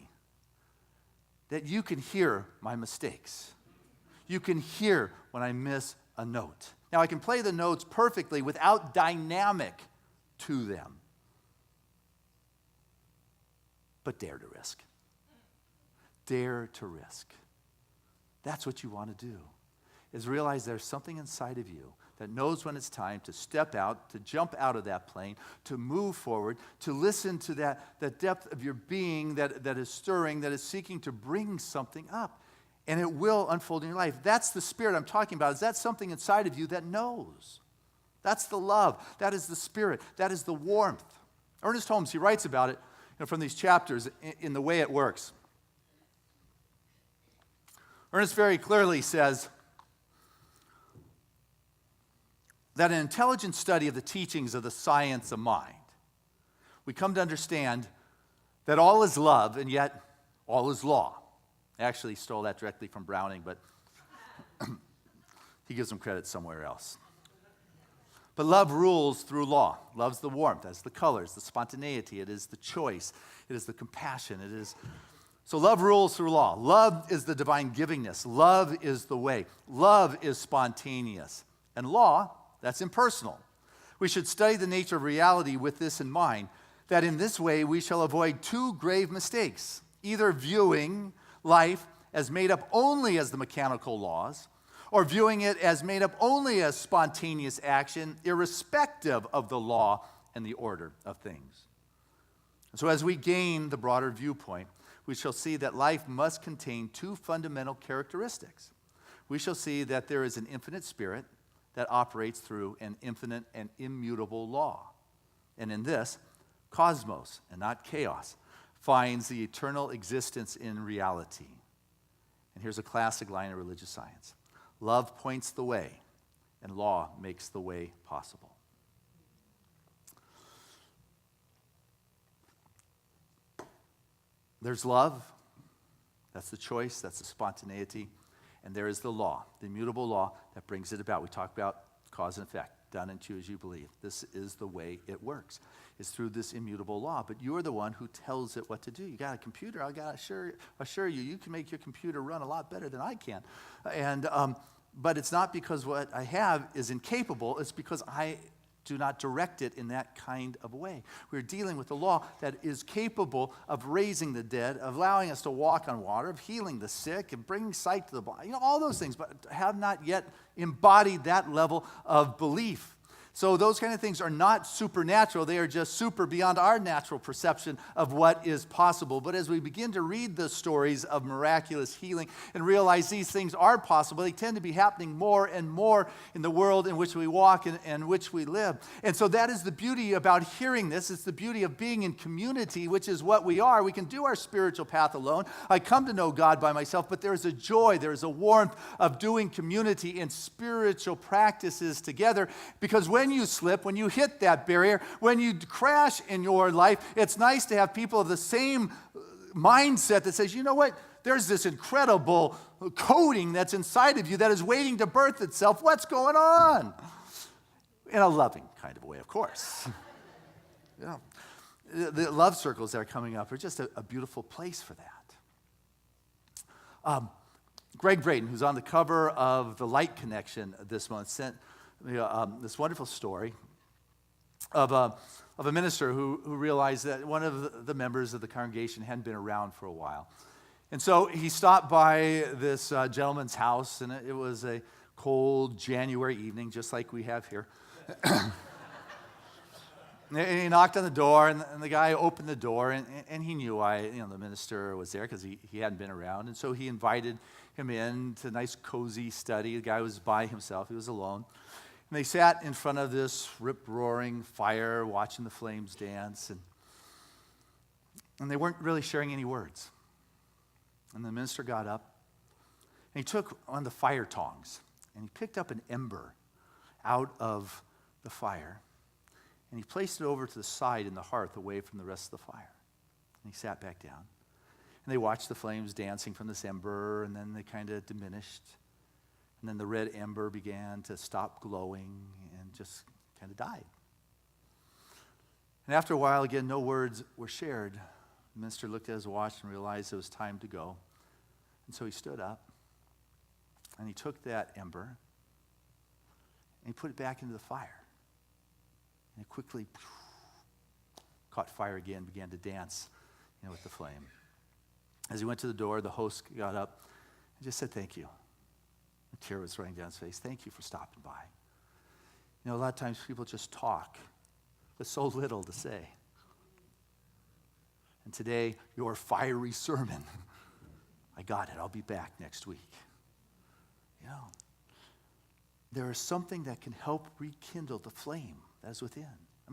that you can hear my mistakes. You can hear when I miss a note. Now, I can play the notes perfectly without dynamic to them. But dare to risk. Dare to risk. That's what you want to do, is realize there's something inside of you that knows when it's time to step out, to jump out of that plane, to move forward, to listen to that depth of your being that is stirring, that is seeking to bring something up. And it will unfold in your life. That's the spirit I'm talking about. Is that something inside of you that knows? That's the love. That is the spirit. That is the warmth. Ernest Holmes, he writes about it from these chapters in the way it works. Ernest very clearly says that an intelligent study of the teachings of the science of mind, we come to understand that all is love and yet all is law. I actually stole that directly from Browning, but he gives him credit somewhere else. But love rules through law. Love's the warmth, that's the colors, the spontaneity, it is the choice, it is the compassion, it is... So love rules through law. Love is the divine givingness. Love is the way. Love is spontaneous. And law, that's impersonal. We should study the nature of reality with this in mind, that in this way we shall avoid two grave mistakes, either viewing life as made up only as the mechanical laws, or viewing it as made up only as spontaneous action, irrespective of the law and the order of things. So as we gain the broader viewpoint, we shall see that life must contain two fundamental characteristics. We shall see that there is an infinite spirit that operates through an infinite and immutable law. And in this, cosmos, and not chaos, finds the eternal existence in reality. And here's a classic line of religious science. Love points the way, and law makes the way possible. There's love, that's the choice, that's the spontaneity, and there is the law, the immutable law that brings it about. We talk about cause and effect, done into you as you believe. This is the way it works. It's through this immutable law, but you're the one who tells it what to do. You got a computer, I got to assure you, you can make your computer run a lot better than I can. And but it's not because what I have is incapable, it's because I do not direct it in that kind of way. We're dealing with a law that is capable of raising the dead, of allowing us to walk on water, of healing the sick, and bringing sight to the blind. All those things, but have not yet embodied that level of belief. So those kind of things are not supernatural. They are just super beyond our natural perception of what is possible. But as we begin to read the stories of miraculous healing and realize these things are possible, they tend to be happening more and more in the world in which we walk and which we live. And so that is the beauty about hearing this. It's the beauty of being in community, which is what we are. We can do our spiritual path alone. I come to know God by myself, but there is a joy, there is a warmth of doing community and spiritual practices together, because when you slip, when you hit that barrier, when you crash in your life, it's nice to have people of the same mindset that says, you know what, there's this incredible coding that's inside of you that is waiting to birth itself. What's going on? In a loving kind of way, of course. Yeah. The love circles that are coming up are just a beautiful place for that. Greg Braden, who's on the cover of The Light Connection this month, sent this wonderful story of a minister who realized that one of the members of the congregation hadn't been around for a while. And so he stopped by this gentleman's house, and it was a cold January evening, just like we have here. And he knocked on the door, and the guy opened the door, and he knew why the minister was there, because he hadn't been around. And so he invited him in to a nice cozy study. The guy was by himself. He was alone. And they sat in front of this rip-roaring fire, watching the flames dance, and they weren't really sharing any words. And the minister got up, and he took one of the fire tongs, and he picked up an ember out of the fire, and he placed it over to the side in the hearth, away from the rest of the fire. And he sat back down, and they watched the flames dancing from this ember, and then they kind of diminished. And then the red ember began to stop glowing and just kind of died. And after a while, again, no words were shared. The minister looked at his watch and realized it was time to go. And so he stood up, and he took that ember, and he put it back into the fire. And it quickly caught fire again, began to dance with the flame. As he went to the door, the host got up and just said, "Thank you." A tear was running down his face. "Thank you for stopping by." A lot of times people just talk with so little to say. And today, your fiery sermon, I got it. I'll be back next week. There is something that can help rekindle the flame that is within.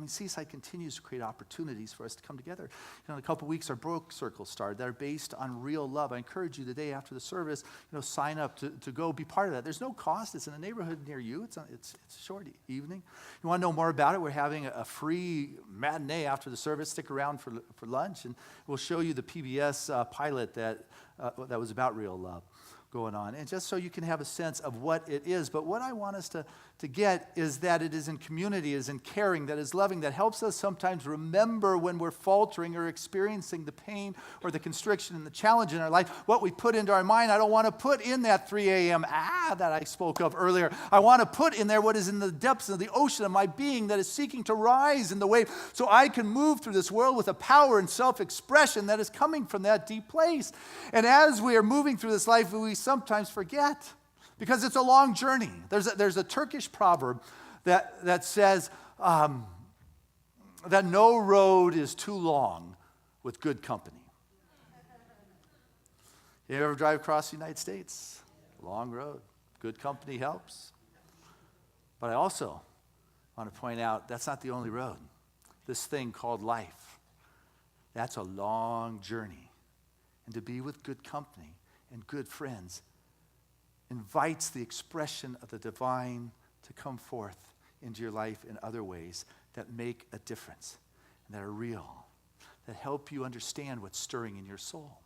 Seaside continues to create opportunities for us to come together. In a couple of weeks, our book circles start that are based on real love. I encourage you today after the service, sign up to go be part of that. There's no cost. It's in a neighborhood near you. It's a short evening. You want to know more about it? We're having a free matinee after the service. Stick around for lunch, and we'll show you the PBS pilot that was about real love going on, and just so you can have a sense of what it is. But what I want us to get is that it is in community, is in caring, that is loving, that helps us sometimes remember when we're faltering or experiencing the pain or the constriction and the challenge in our life, what we put into our mind. I don't want to put in that 3 a.m. that I spoke of earlier. I want to put in there what is in the depths of the ocean of my being that is seeking to rise in the wave, so I can move through this world with a power and self-expression that is coming from that deep place. And as we are moving through this life, we sometimes forget, because it's a long journey. There's a Turkish proverb that says that no road is too long with good company. You ever drive across the United States? Long road. Good company helps. But I also want to point out that's not the only road. This thing called life, that's a long journey. And to be with good company and good friends invites the expression of the divine to come forth into your life in other ways that make a difference and that are real, that help you understand what's stirring in your soul.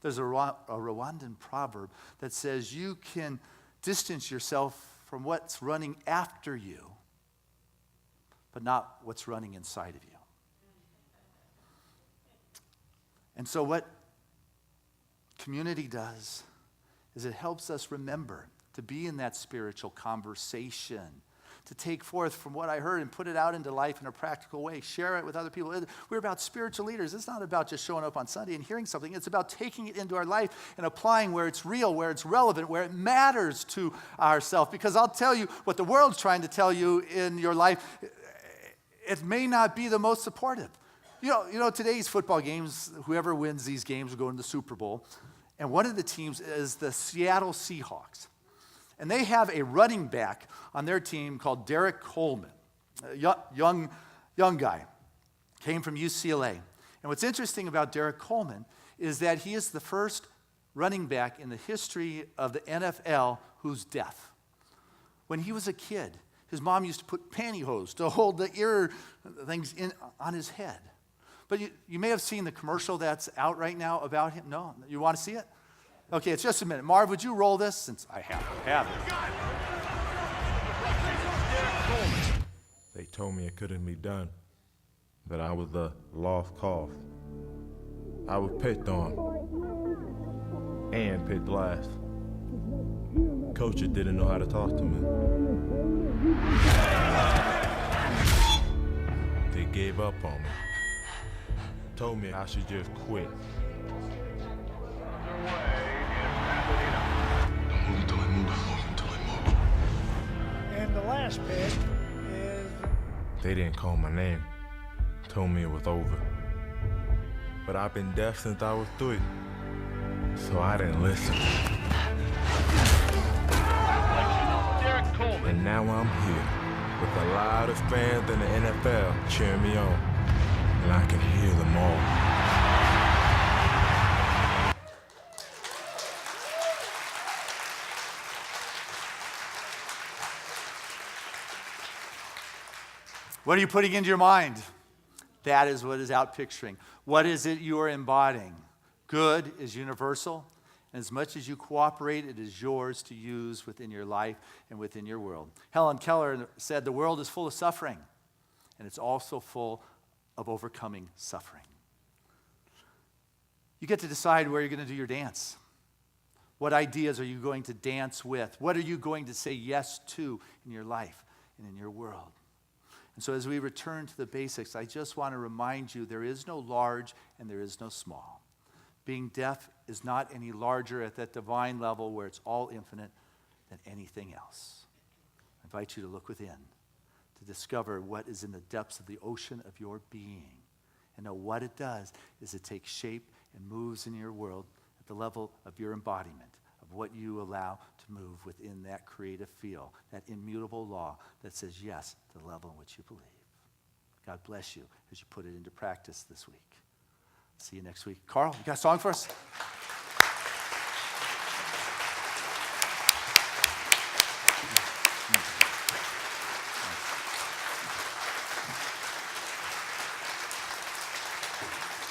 There's a Rwandan proverb that says you can distance yourself from what's running after you, but not what's running inside of you. And so what community does is it helps us remember to be in that spiritual conversation, to take forth from what I heard and put it out into life in a practical way, share it with other people. We're about spiritual leaders. It's not about just showing up on Sunday and hearing something. It's about taking it into our life and applying where it's real, where it's relevant, where it matters to ourselves. Because I'll tell you what the world's trying to tell you in your life, it may not be the most supportive. You know, today's football games, whoever wins these games will go into the Super Bowl. And one of the teams is the Seattle Seahawks. And they have a running back on their team called Derek Coleman, a young guy, came from UCLA. And what's interesting about Derek Coleman is that he is the first running back in the history of the NFL who's deaf. When he was a kid, his mom used to put pantyhose to hold the ear things on his head. But you may have seen the commercial that's out right now about him. No? You want to see it? Okay, it's just a minute. Marv, would you roll this since I have it? They told me it couldn't be done, that I was a lost cause. I was picked on and picked last. Coaches didn't know how to talk to me. They gave up on me. Told me I should just quit. And the last pick is... They didn't call my name. Told me it was over. But I've been deaf since I was 3. So I didn't listen. And now I'm here with the loudest fans in the NFL cheering me on. And I can hear them all. What are you putting into your mind? That is what is out picturing. What is it you are embodying? Good is universal. And as much as you cooperate, it is yours to use within your life and within your world. Helen Keller said the world is full of suffering, and it's also full of overcoming suffering. You get to decide where you're going to do your dance. What ideas are you going to dance with? What are you going to say yes to in your life and in your world? And so as we return to the basics, I just want to remind you there is no large and there is no small. Being deaf is not any larger at that divine level where it's all infinite than anything else. I invite you to look within, to discover what is in the depths of the ocean of your being. And know what it does is it takes shape and moves in your world at the level of your embodiment, of what you allow to move within that creative field, that immutable law that says yes to the level in which you believe. God bless you as you put it into practice this week. See you next week. Carl, you got a song for us?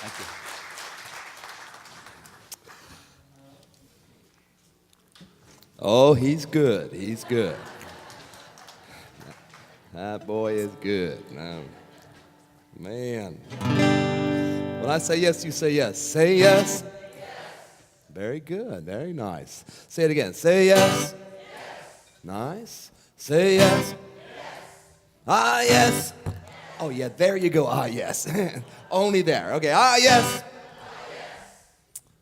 Thank you. Oh, he's good. He's good. That boy is good. Now, man. When I say yes, you say yes. Say yes. Very good. Very nice. Say it again. Say yes. Nice. Say yes. Ah, yes. Oh, yeah, there you go. Ah, yes. Only there. Okay. Ah, yes.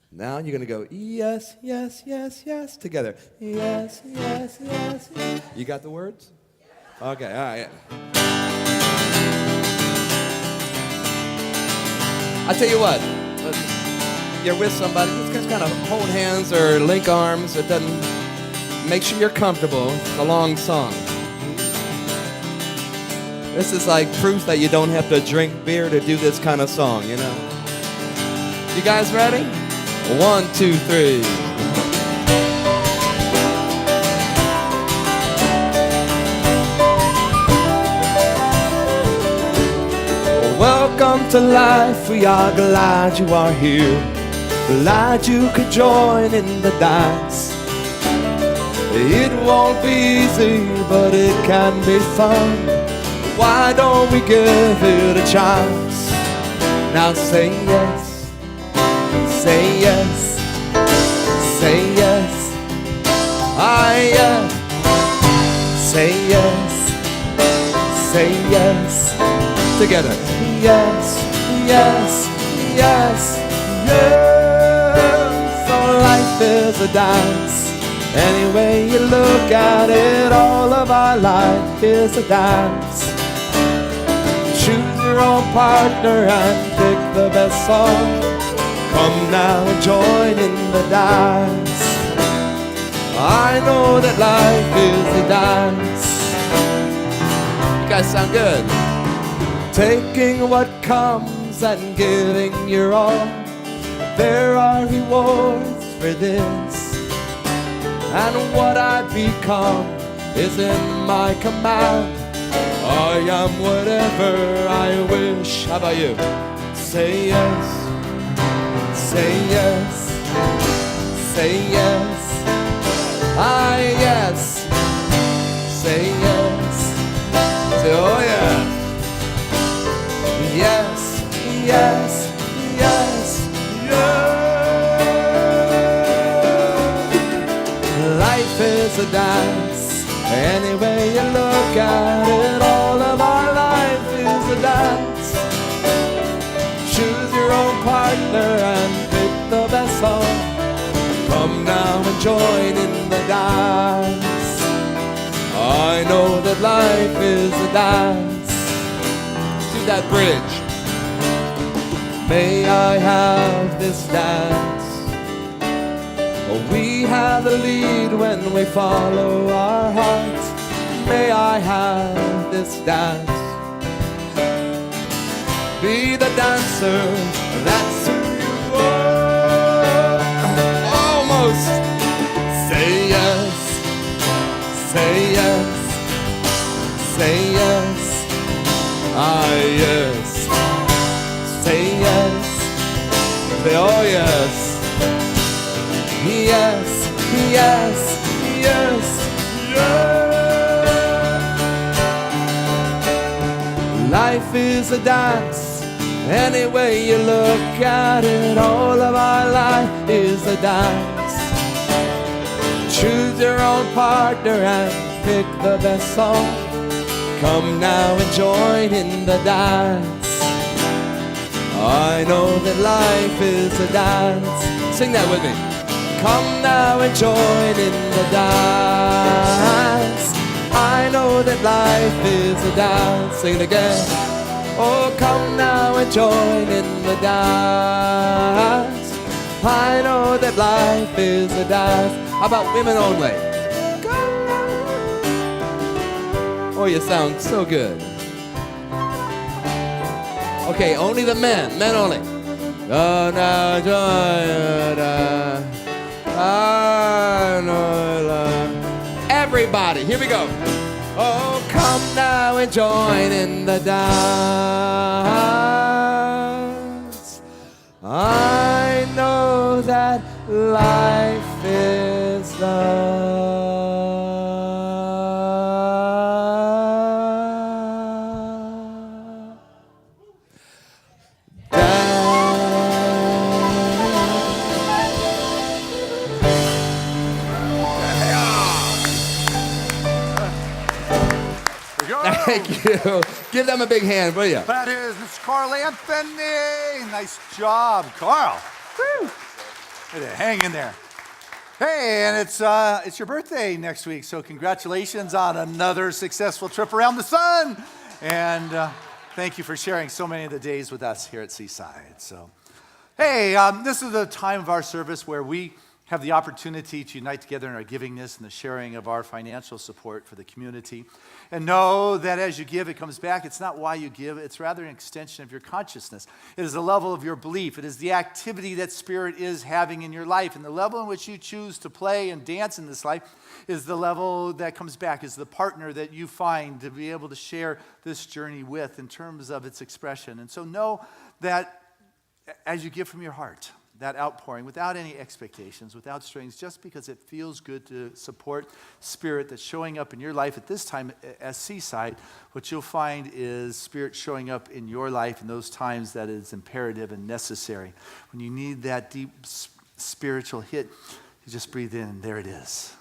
Now you're going to go, yes, yes, yes, yes, together. Yes, yes, yes, yes. You got the words? Okay, all right. I tell you what, you're with somebody, just kind of hold hands or link arms. It doesn't, make sure you're comfortable. It's a long song. This is like proof that you don't have to drink beer to do this kind of song, you know. You guys ready? 1, 2, 3. Welcome to life, we are glad you are here. Glad you could join in the dance. It won't be easy, but it can be fun. Why don't we give it a chance? Now say yes, say yes, say yes. yes. Say yes. Say yes. Together. Yes, yes, yes, yes. So life is a dance. Any way you look at it, all of our life is a dance. Choose your own partner and pick the best song. Come now and join in the dance. I know that life is a dance. You guys sound good. Taking what comes and giving your all. There are rewards for this. And what I become is in my command. I am whatever I wish. How about you? Say yes. Say yes. Say yes. Ah, yes. Say yes. Say, oh yeah. Yes, yes, yes, yes. Life is a dance. Any way you look at it, all of our life is a dance. Choose your own partner and pick the best song. Come now and join in the dance. I know that life is a dance. That bridge. May I have this dance? We have the lead when we follow our hearts. May I have this dance? Be the dancer, that's who you are. Almost. Say yes. Say yes. Say yes. Ah, yes. Say yes. Say, oh, yes. Yes, yes, yes, yes. Life is a dance. Any way you look at it, all of our life is a dance. Choose your own partner and pick the best song. Come now and join in the dance. I know that life is a dance. Sing that with me. Come now and join in the dance. I know that life is a dance. Sing it again. Oh, come now and join in the dance. I know that life is a dance. How about women only? Oh, you sound so good. Okay, only the men. Men only. Oh, now join. I know love. Everybody, here we go. Oh, come now and join in the dance. I know that life is love. Thank you. Give them a big hand, will you? That is Mr. Carl Anthony. Nice job, Carl. Woo. Hang in there. Hey, and it's your birthday next week, so congratulations on another successful trip around the sun. And thank you for sharing so many of the days with us here at Seaside. So, hey, this is the time of our service where we have the opportunity to unite together in our givingness and the sharing of our financial support for the community. And know that as you give, it comes back. It's not why you give, it's rather an extension of your consciousness. It is the level of your belief. It is the activity that Spirit is having in your life. And the level in which you choose to play and dance in this life is the level that comes back, is the partner that you find to be able to share this journey with in terms of its expression. And so know that as you give from your heart, that outpouring without any expectations, without strings, just because it feels good to support Spirit that's showing up in your life at this time as Seaside, what you'll find is Spirit showing up in your life in those times that is imperative and necessary. When you need that deep spiritual hit, you just breathe in and there it is.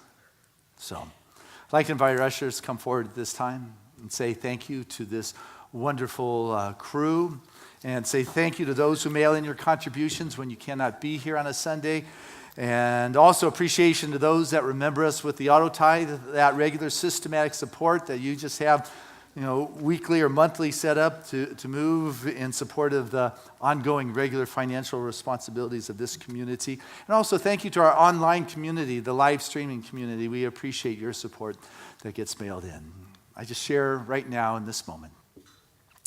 So I'd like to invite our ushers to come forward at this time and say thank you to this wonderful crew, and say thank you to those who mail in your contributions when you cannot be here on a Sunday. And also appreciation to those that remember us with the auto tithe, that regular systematic support that you just have, weekly or monthly set up to move in support of the ongoing regular financial responsibilities of this community. And also thank you to our online community, the live streaming community. We appreciate your support that gets mailed in. I just share right now in this moment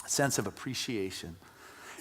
a sense of appreciation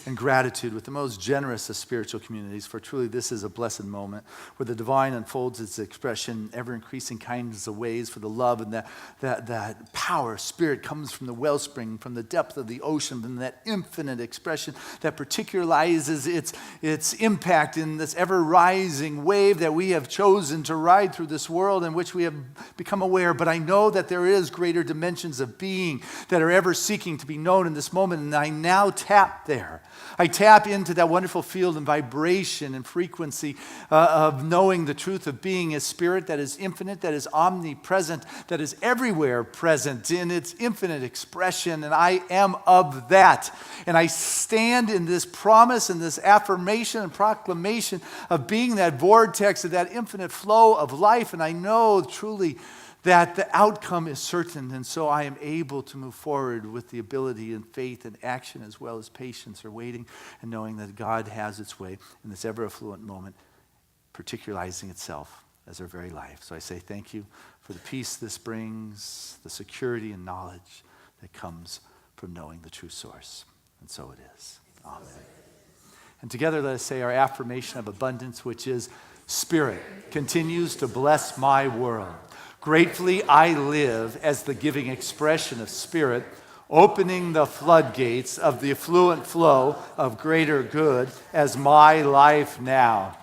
and gratitude with the most generous of spiritual communities, for truly this is a blessed moment where the divine unfolds its expression, ever-increasing kinds of ways, for the love and that power, spirit comes from the wellspring, from the depth of the ocean, from that infinite expression that particularizes its impact in this ever-rising wave that we have chosen to ride through this world, in which we have become aware. But I know that there is greater dimensions of being that are ever seeking to be known in this moment, and I now tap there. I tap into that wonderful field and vibration and frequency of knowing the truth of being a spirit that is infinite, that is omnipresent, that is everywhere present in its infinite expression. And I am of that. And I stand in this promise and this affirmation and proclamation of being that vortex of that infinite flow of life. And I know truly that the outcome is certain, and so I am able to move forward with the ability and faith and action, as well as patience or waiting, and knowing that God has its way in this ever-affluent moment, particularizing itself as our very life. So I say thank you for the peace this brings, the security and knowledge that comes from knowing the true source. And so it is. Amen. And together let us say our affirmation of abundance, which is, Spirit continues to bless my world. Gratefully I live as the giving expression of Spirit, opening the floodgates of the affluent flow of greater good as my life now.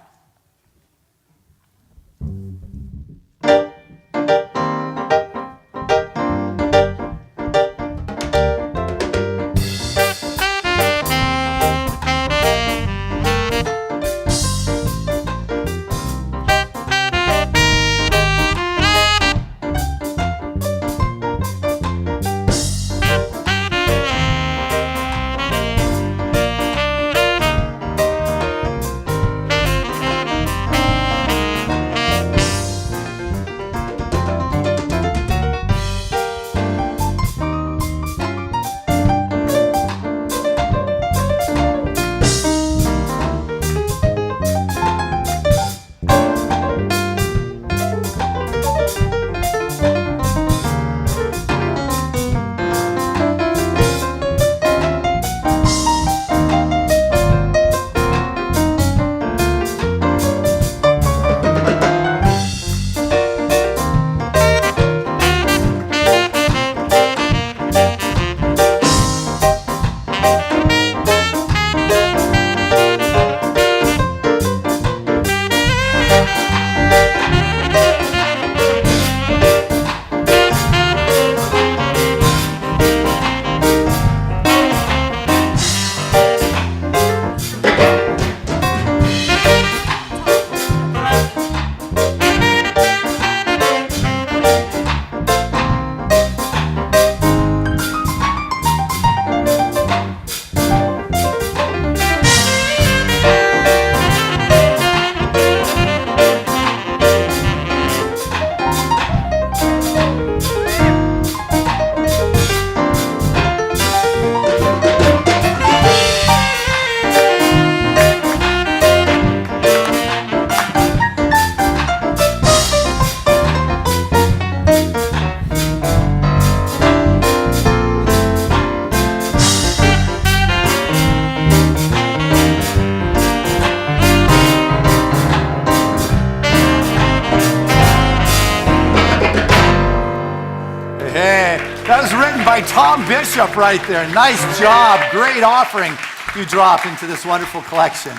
That was written by Tom Bishop right there. Nice job. Great offering you dropped into this wonderful collection.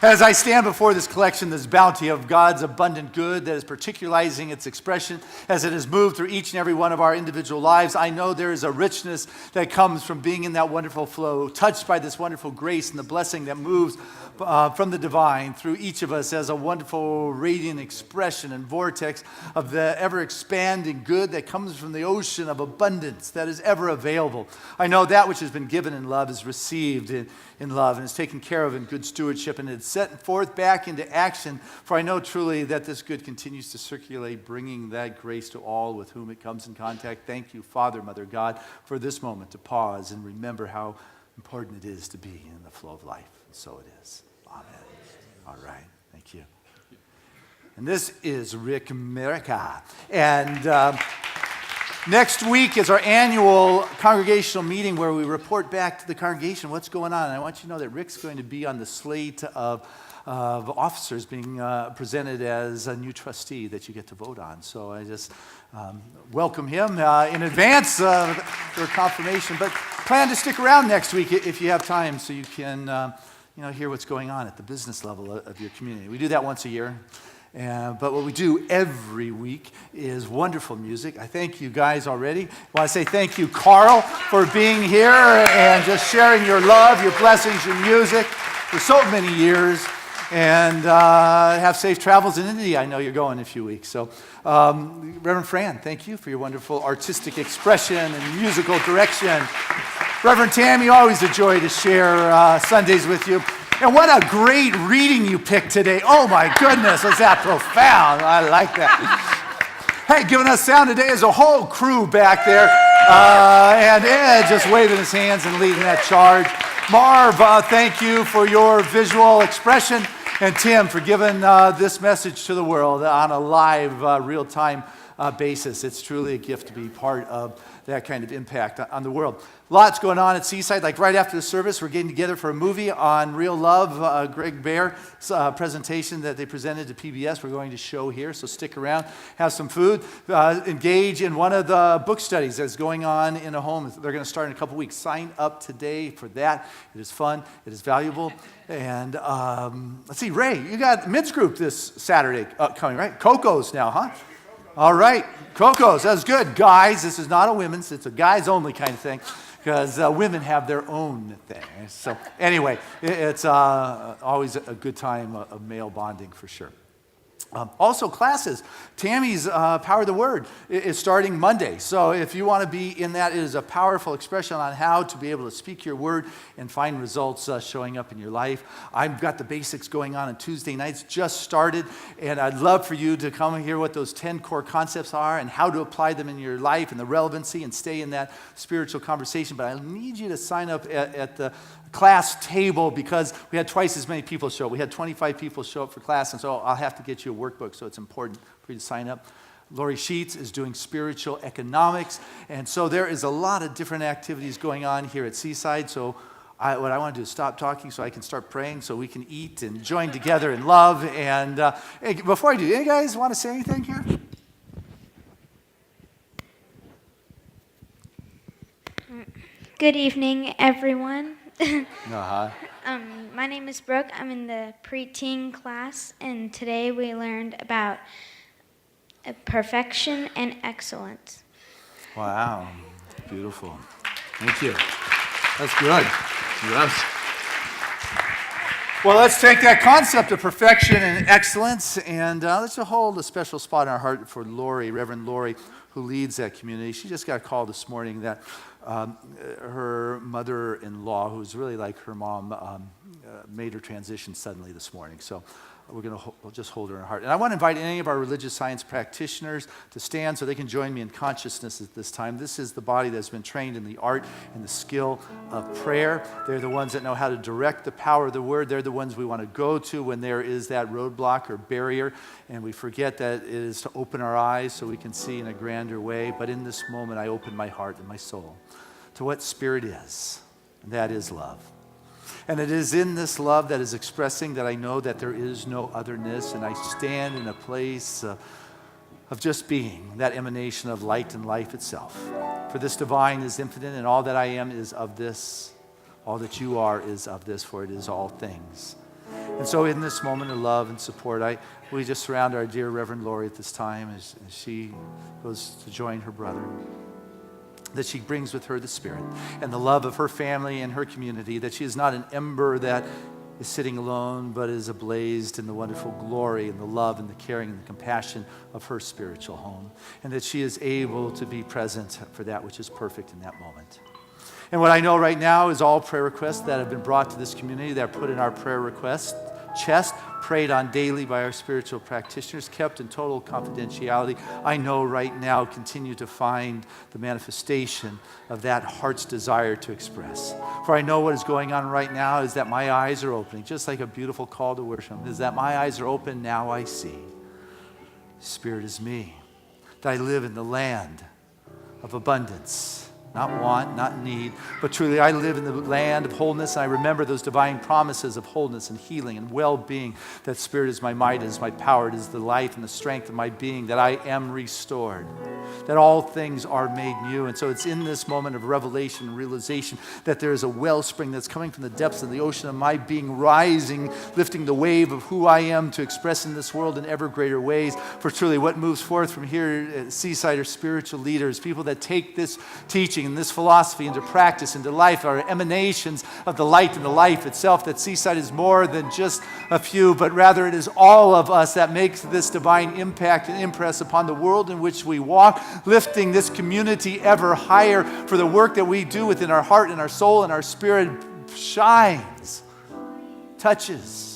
As I stand before this collection, this bounty of God's abundant good that is particularizing its expression as it has moved through each and every one of our individual lives, I know there is a richness that comes from being in that wonderful flow, touched by this wonderful grace and the blessing that moves from the divine through each of us as a wonderful radiant expression and vortex of the ever-expanding good that comes from the ocean of abundance that is ever available. I know that which has been given in love is received in love and is taken care of in good stewardship, and it's set forth back into action, for I know truly that this good continues to circulate, bringing that grace to all with whom it comes in contact. Thank you, Father, Mother, God, for this moment to pause and remember how important it is to be in the flow of life. And so it is. Amen. All right. Thank you. And this is Rick America. And next week is our annual congregational meeting where we report back to the congregation what's going on. And I want you to know that Rick's going to be on the slate of officers being presented as a new trustee that you get to vote on. So I just welcome him in advance for confirmation. But plan to stick around next week if you have time so you can hear what's going on at the business level of your community. We do that once a year. But what we do every week is wonderful music. I thank you guys already. I want to say thank you, Carl, for being here and just sharing your love, your blessings, your music for so many years. And have safe travels in India. I know you're going in a few weeks. So, Reverend Fran, thank you for your wonderful artistic expression and musical direction. Reverend Tammy, always a joy to share Sundays with you. And what a great reading you picked today. Oh my goodness, was that profound. I like that. Hey, giving us sound today is a whole crew back there. And Ed just waving his hands and leading that charge. Marv, thank you for your visual expression. And Tim, for giving this message to the world on a live, real-time basis. It's truly a gift to be part of that kind of impact on the world. Lots going on at Seaside. Like right after the service, we're getting together for a movie on real love. Greg Baer's presentation that they presented to PBS, we're going to show here. So stick around, have some food, engage in one of the book studies that's going on in a home. They're going to start in a couple weeks. Sign up today for that. It is fun. It is valuable. And let's see, Ray, you got men's group this Saturday coming, right? Coco's now, huh? All right, Coco's, that's good. Guys, this is not a women's, it's a guys only kind of thing, because women have their own thing. So anyway, it's always a good time of male bonding for sure. Also classes. Tammy's Power of the Word is starting Monday. So if you want to be in that, it is a powerful expression on how to be able to speak your word and find results showing up in your life. I've got the basics going on Tuesday nights, just started, and I'd love for you to come and hear what those 10 core concepts are and how to apply them in your life and the relevancy and stay in that spiritual conversation. But I need you to sign up at the class table because we had twice as many people show up. We had 25 people show up for class, and so I'll have to get you a workbook, so it's important for you to sign up. Lori Sheets is doing spiritual economics, and so there is a lot of different activities going on here at Seaside. So what I want to do is stop talking so I can start praying so we can eat and join together in love. And hey, before I do, any guys want to say anything here? Good evening, everyone. Uh-huh. My name is Brooke. I'm in the preteen class, and today we learned about perfection and excellence. Wow, beautiful. Thank you. That's good. Yes. Well, let's take that concept of perfection and excellence, and let's hold a special spot in our heart for Lori, Reverend Lori, who leads that community. She just got a call this morning that her mother-in-law, who's really like her mom, made her transition suddenly this morning. So we'll just hold her in our heart. And I want to invite any of our religious science practitioners to stand so they can join me in consciousness at this time. This is the body that's been trained in the art and the skill of prayer. They're the ones that know how to direct the power of the word. They're the ones we want to go to when there is that roadblock or barrier, and we forget that it is to open our eyes so we can see in a grander way. But in this moment, I open my heart and my soul to what Spirit is, and that is love. And it is in this love that is expressing that I know that there is no otherness, and I stand in a place of just being, that emanation of light and life itself. For this divine is infinite, and all that I am is of this. All that you are is of this, for it is all things. And so in this moment of love and support, we just surround our dear Reverend Lori at this time as she goes to join her brother, that she brings with her the Spirit and the love of her family and her community, that she is not an ember that is sitting alone, but is ablazed in the wonderful glory and the love and the caring and the compassion of her spiritual home, and that she is able to be present for that which is perfect in that moment. And what I know right now is all prayer requests that have been brought to this community that are put in our prayer request chest, prayed on daily by our spiritual practitioners, kept in total confidentiality, I know right now continue to find the manifestation of that heart's desire to express. For I know what is going on right now is that my eyes are opening, just like a beautiful call to worship, is that my eyes are open, now I see. Spirit is me, that I live in the land of abundance. Not want, not need, but truly I live in the land of wholeness, and I remember those divine promises of wholeness and healing and well-being, that Spirit is my might, it is my power, it is the life and the strength of my being, that I am restored, that all things are made new. And so it's in this moment of revelation and realization that there is a wellspring that's coming from the depths of the ocean of my being, rising, lifting the wave of who I am to express in this world in ever greater ways. For truly what moves forth from here at Seaside are spiritual leaders, people that take this teaching and this philosophy into practice, into life, are emanations of the light and the life itself, that Seaside is more than just a few, but rather it is all of us that makes this divine impact and impress upon the world in which we walk, lifting this community ever higher, for the work that we do within our heart and our soul and our spirit shines, touches.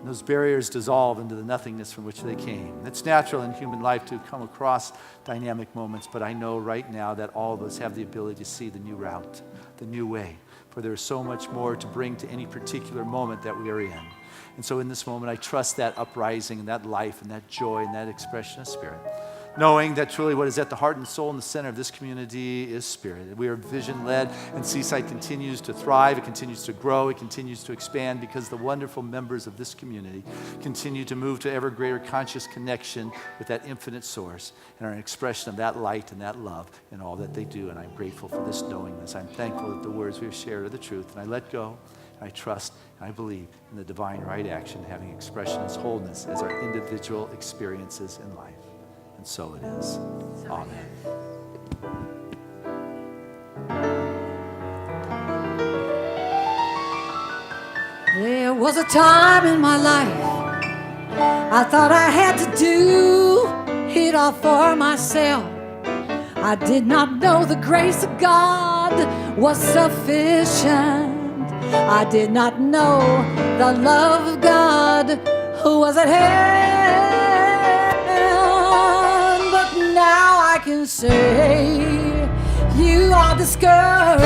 Those barriers dissolve into the nothingness from which they came. It's natural in human life to come across dynamic moments, but I know right now that all of us have the ability to see the new route, the new way, for there is so much more to bring to any particular moment that we are in. And so in this moment, I trust that uprising and that life and that joy and that expression of Spirit, knowing that truly what is at the heart and soul and the center of this community is Spirit. We are vision-led, and Seaside continues to thrive, it continues to grow, it continues to expand, because the wonderful members of this community continue to move to ever greater conscious connection with that infinite source and are an expression of that light and that love in all that they do. And I'm grateful for this knowing this. I'm thankful that the words we have shared are the truth, and I let go, and I trust, and I believe in the divine right action, having expression as wholeness as our individual experiences in life. And so it is. Amen. There was a time in my life I thought I had to do it all for myself. I did not know the grace of God was sufficient. I did not know the love of God who was at hand. Now I can say you are discouraged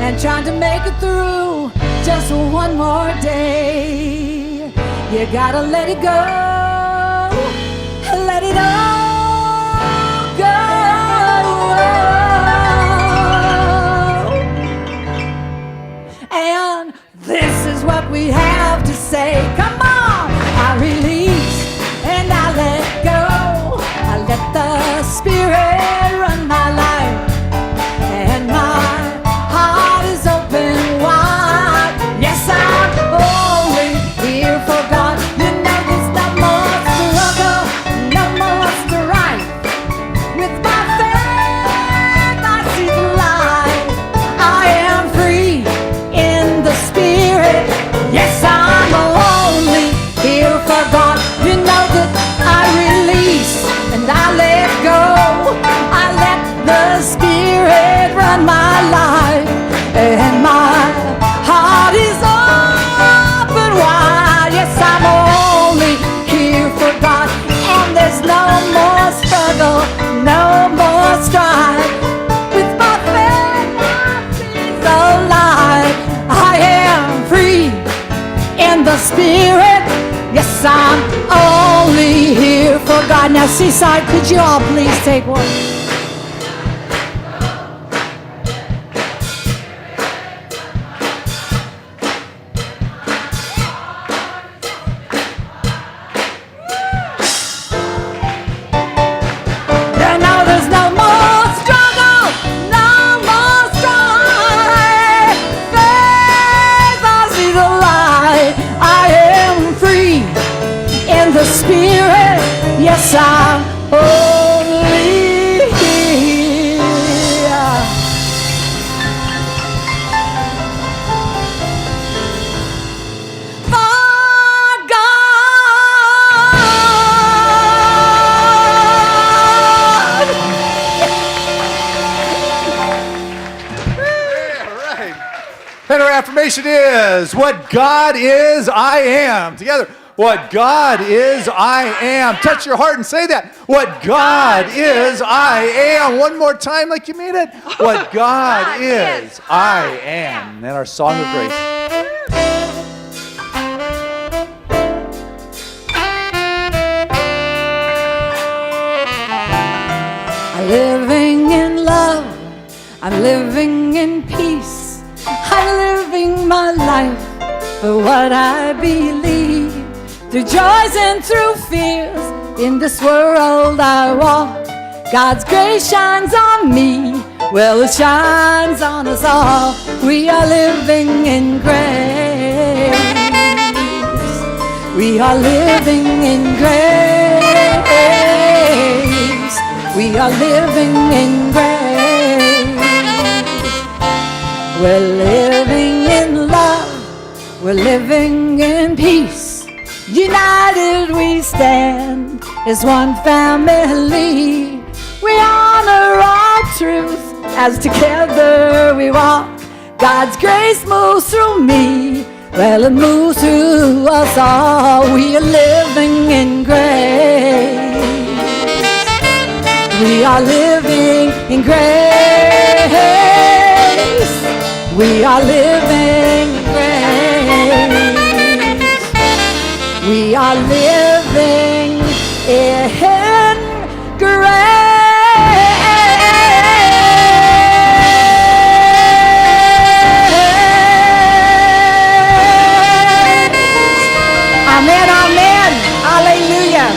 and trying to make it through just one more day. You gotta let it go, let it all go. And this is what we have to say. Come on, I release and I let go. I let the Spirit run my life, and my heart is open wide. Yes, I'm only here for God. You know there's no more struggle, no more strife. With my faith, I see the light. I am free in the Spirit. Yes, I'm only here for God. You know that I release and I let go. I let the Spirit run my life, and my heart is open wide. Yes, I'm only here for God, and there's no more struggle, no more strife. With my faith, I see the light. I am free in the Spirit. Yes, I'm only here for God. Now, Seaside, could you all please take one? Yeah, now there's no more struggle, no more strife. Faith, I see the light. Spirit. Yes, I'm holy. For God. All right. And our affirmation is, what God is, I am. Together. What God is, I am. Touch your heart and say that. What God is, I am. One more time like you mean it. What God is, I am. And our song of grace. I'm living in love. I'm living in peace. I'm living my life for what I believe. Through joys and through fears, in this world I walk. God's grace shines on me. Well, it shines on us all. We are living in grace. We are living in grace. We are living in grace. We're living in love. We're living in peace. United we stand as one family. We honor all truth as together we walk. God's grace moves through me. Well, it moves through us all. We are living in grace. We are living in grace. We are living in grace. We are living in grace. Amen, amen. Hallelujah.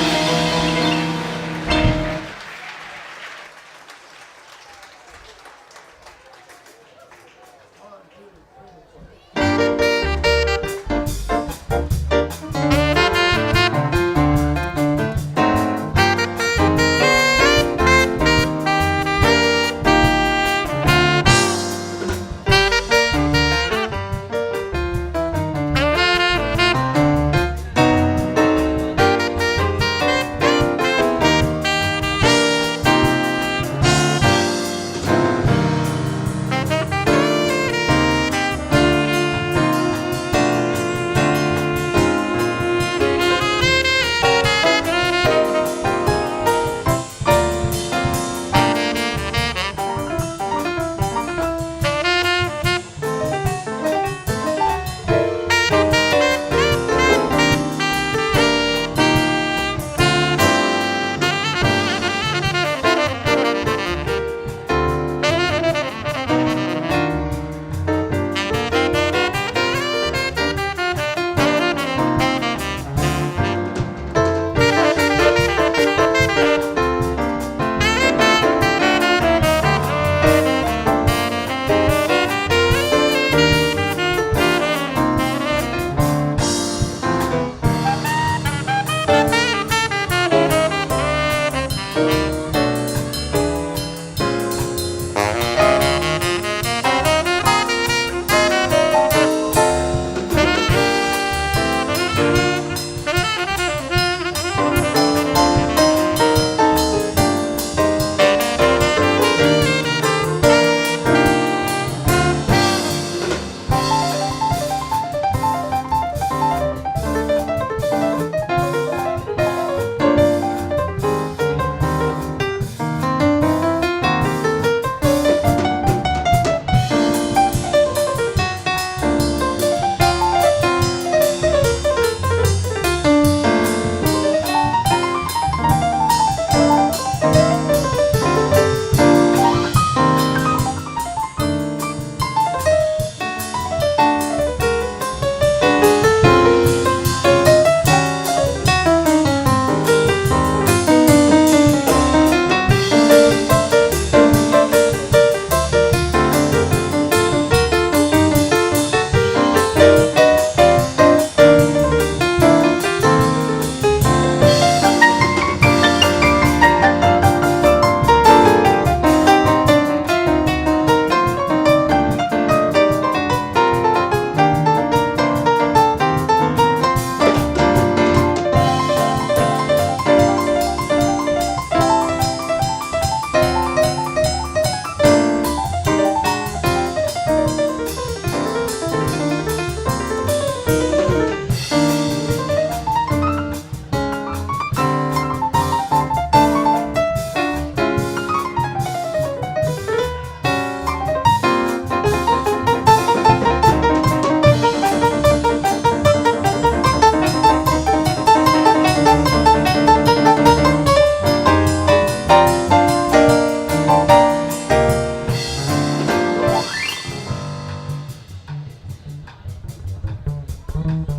Bye.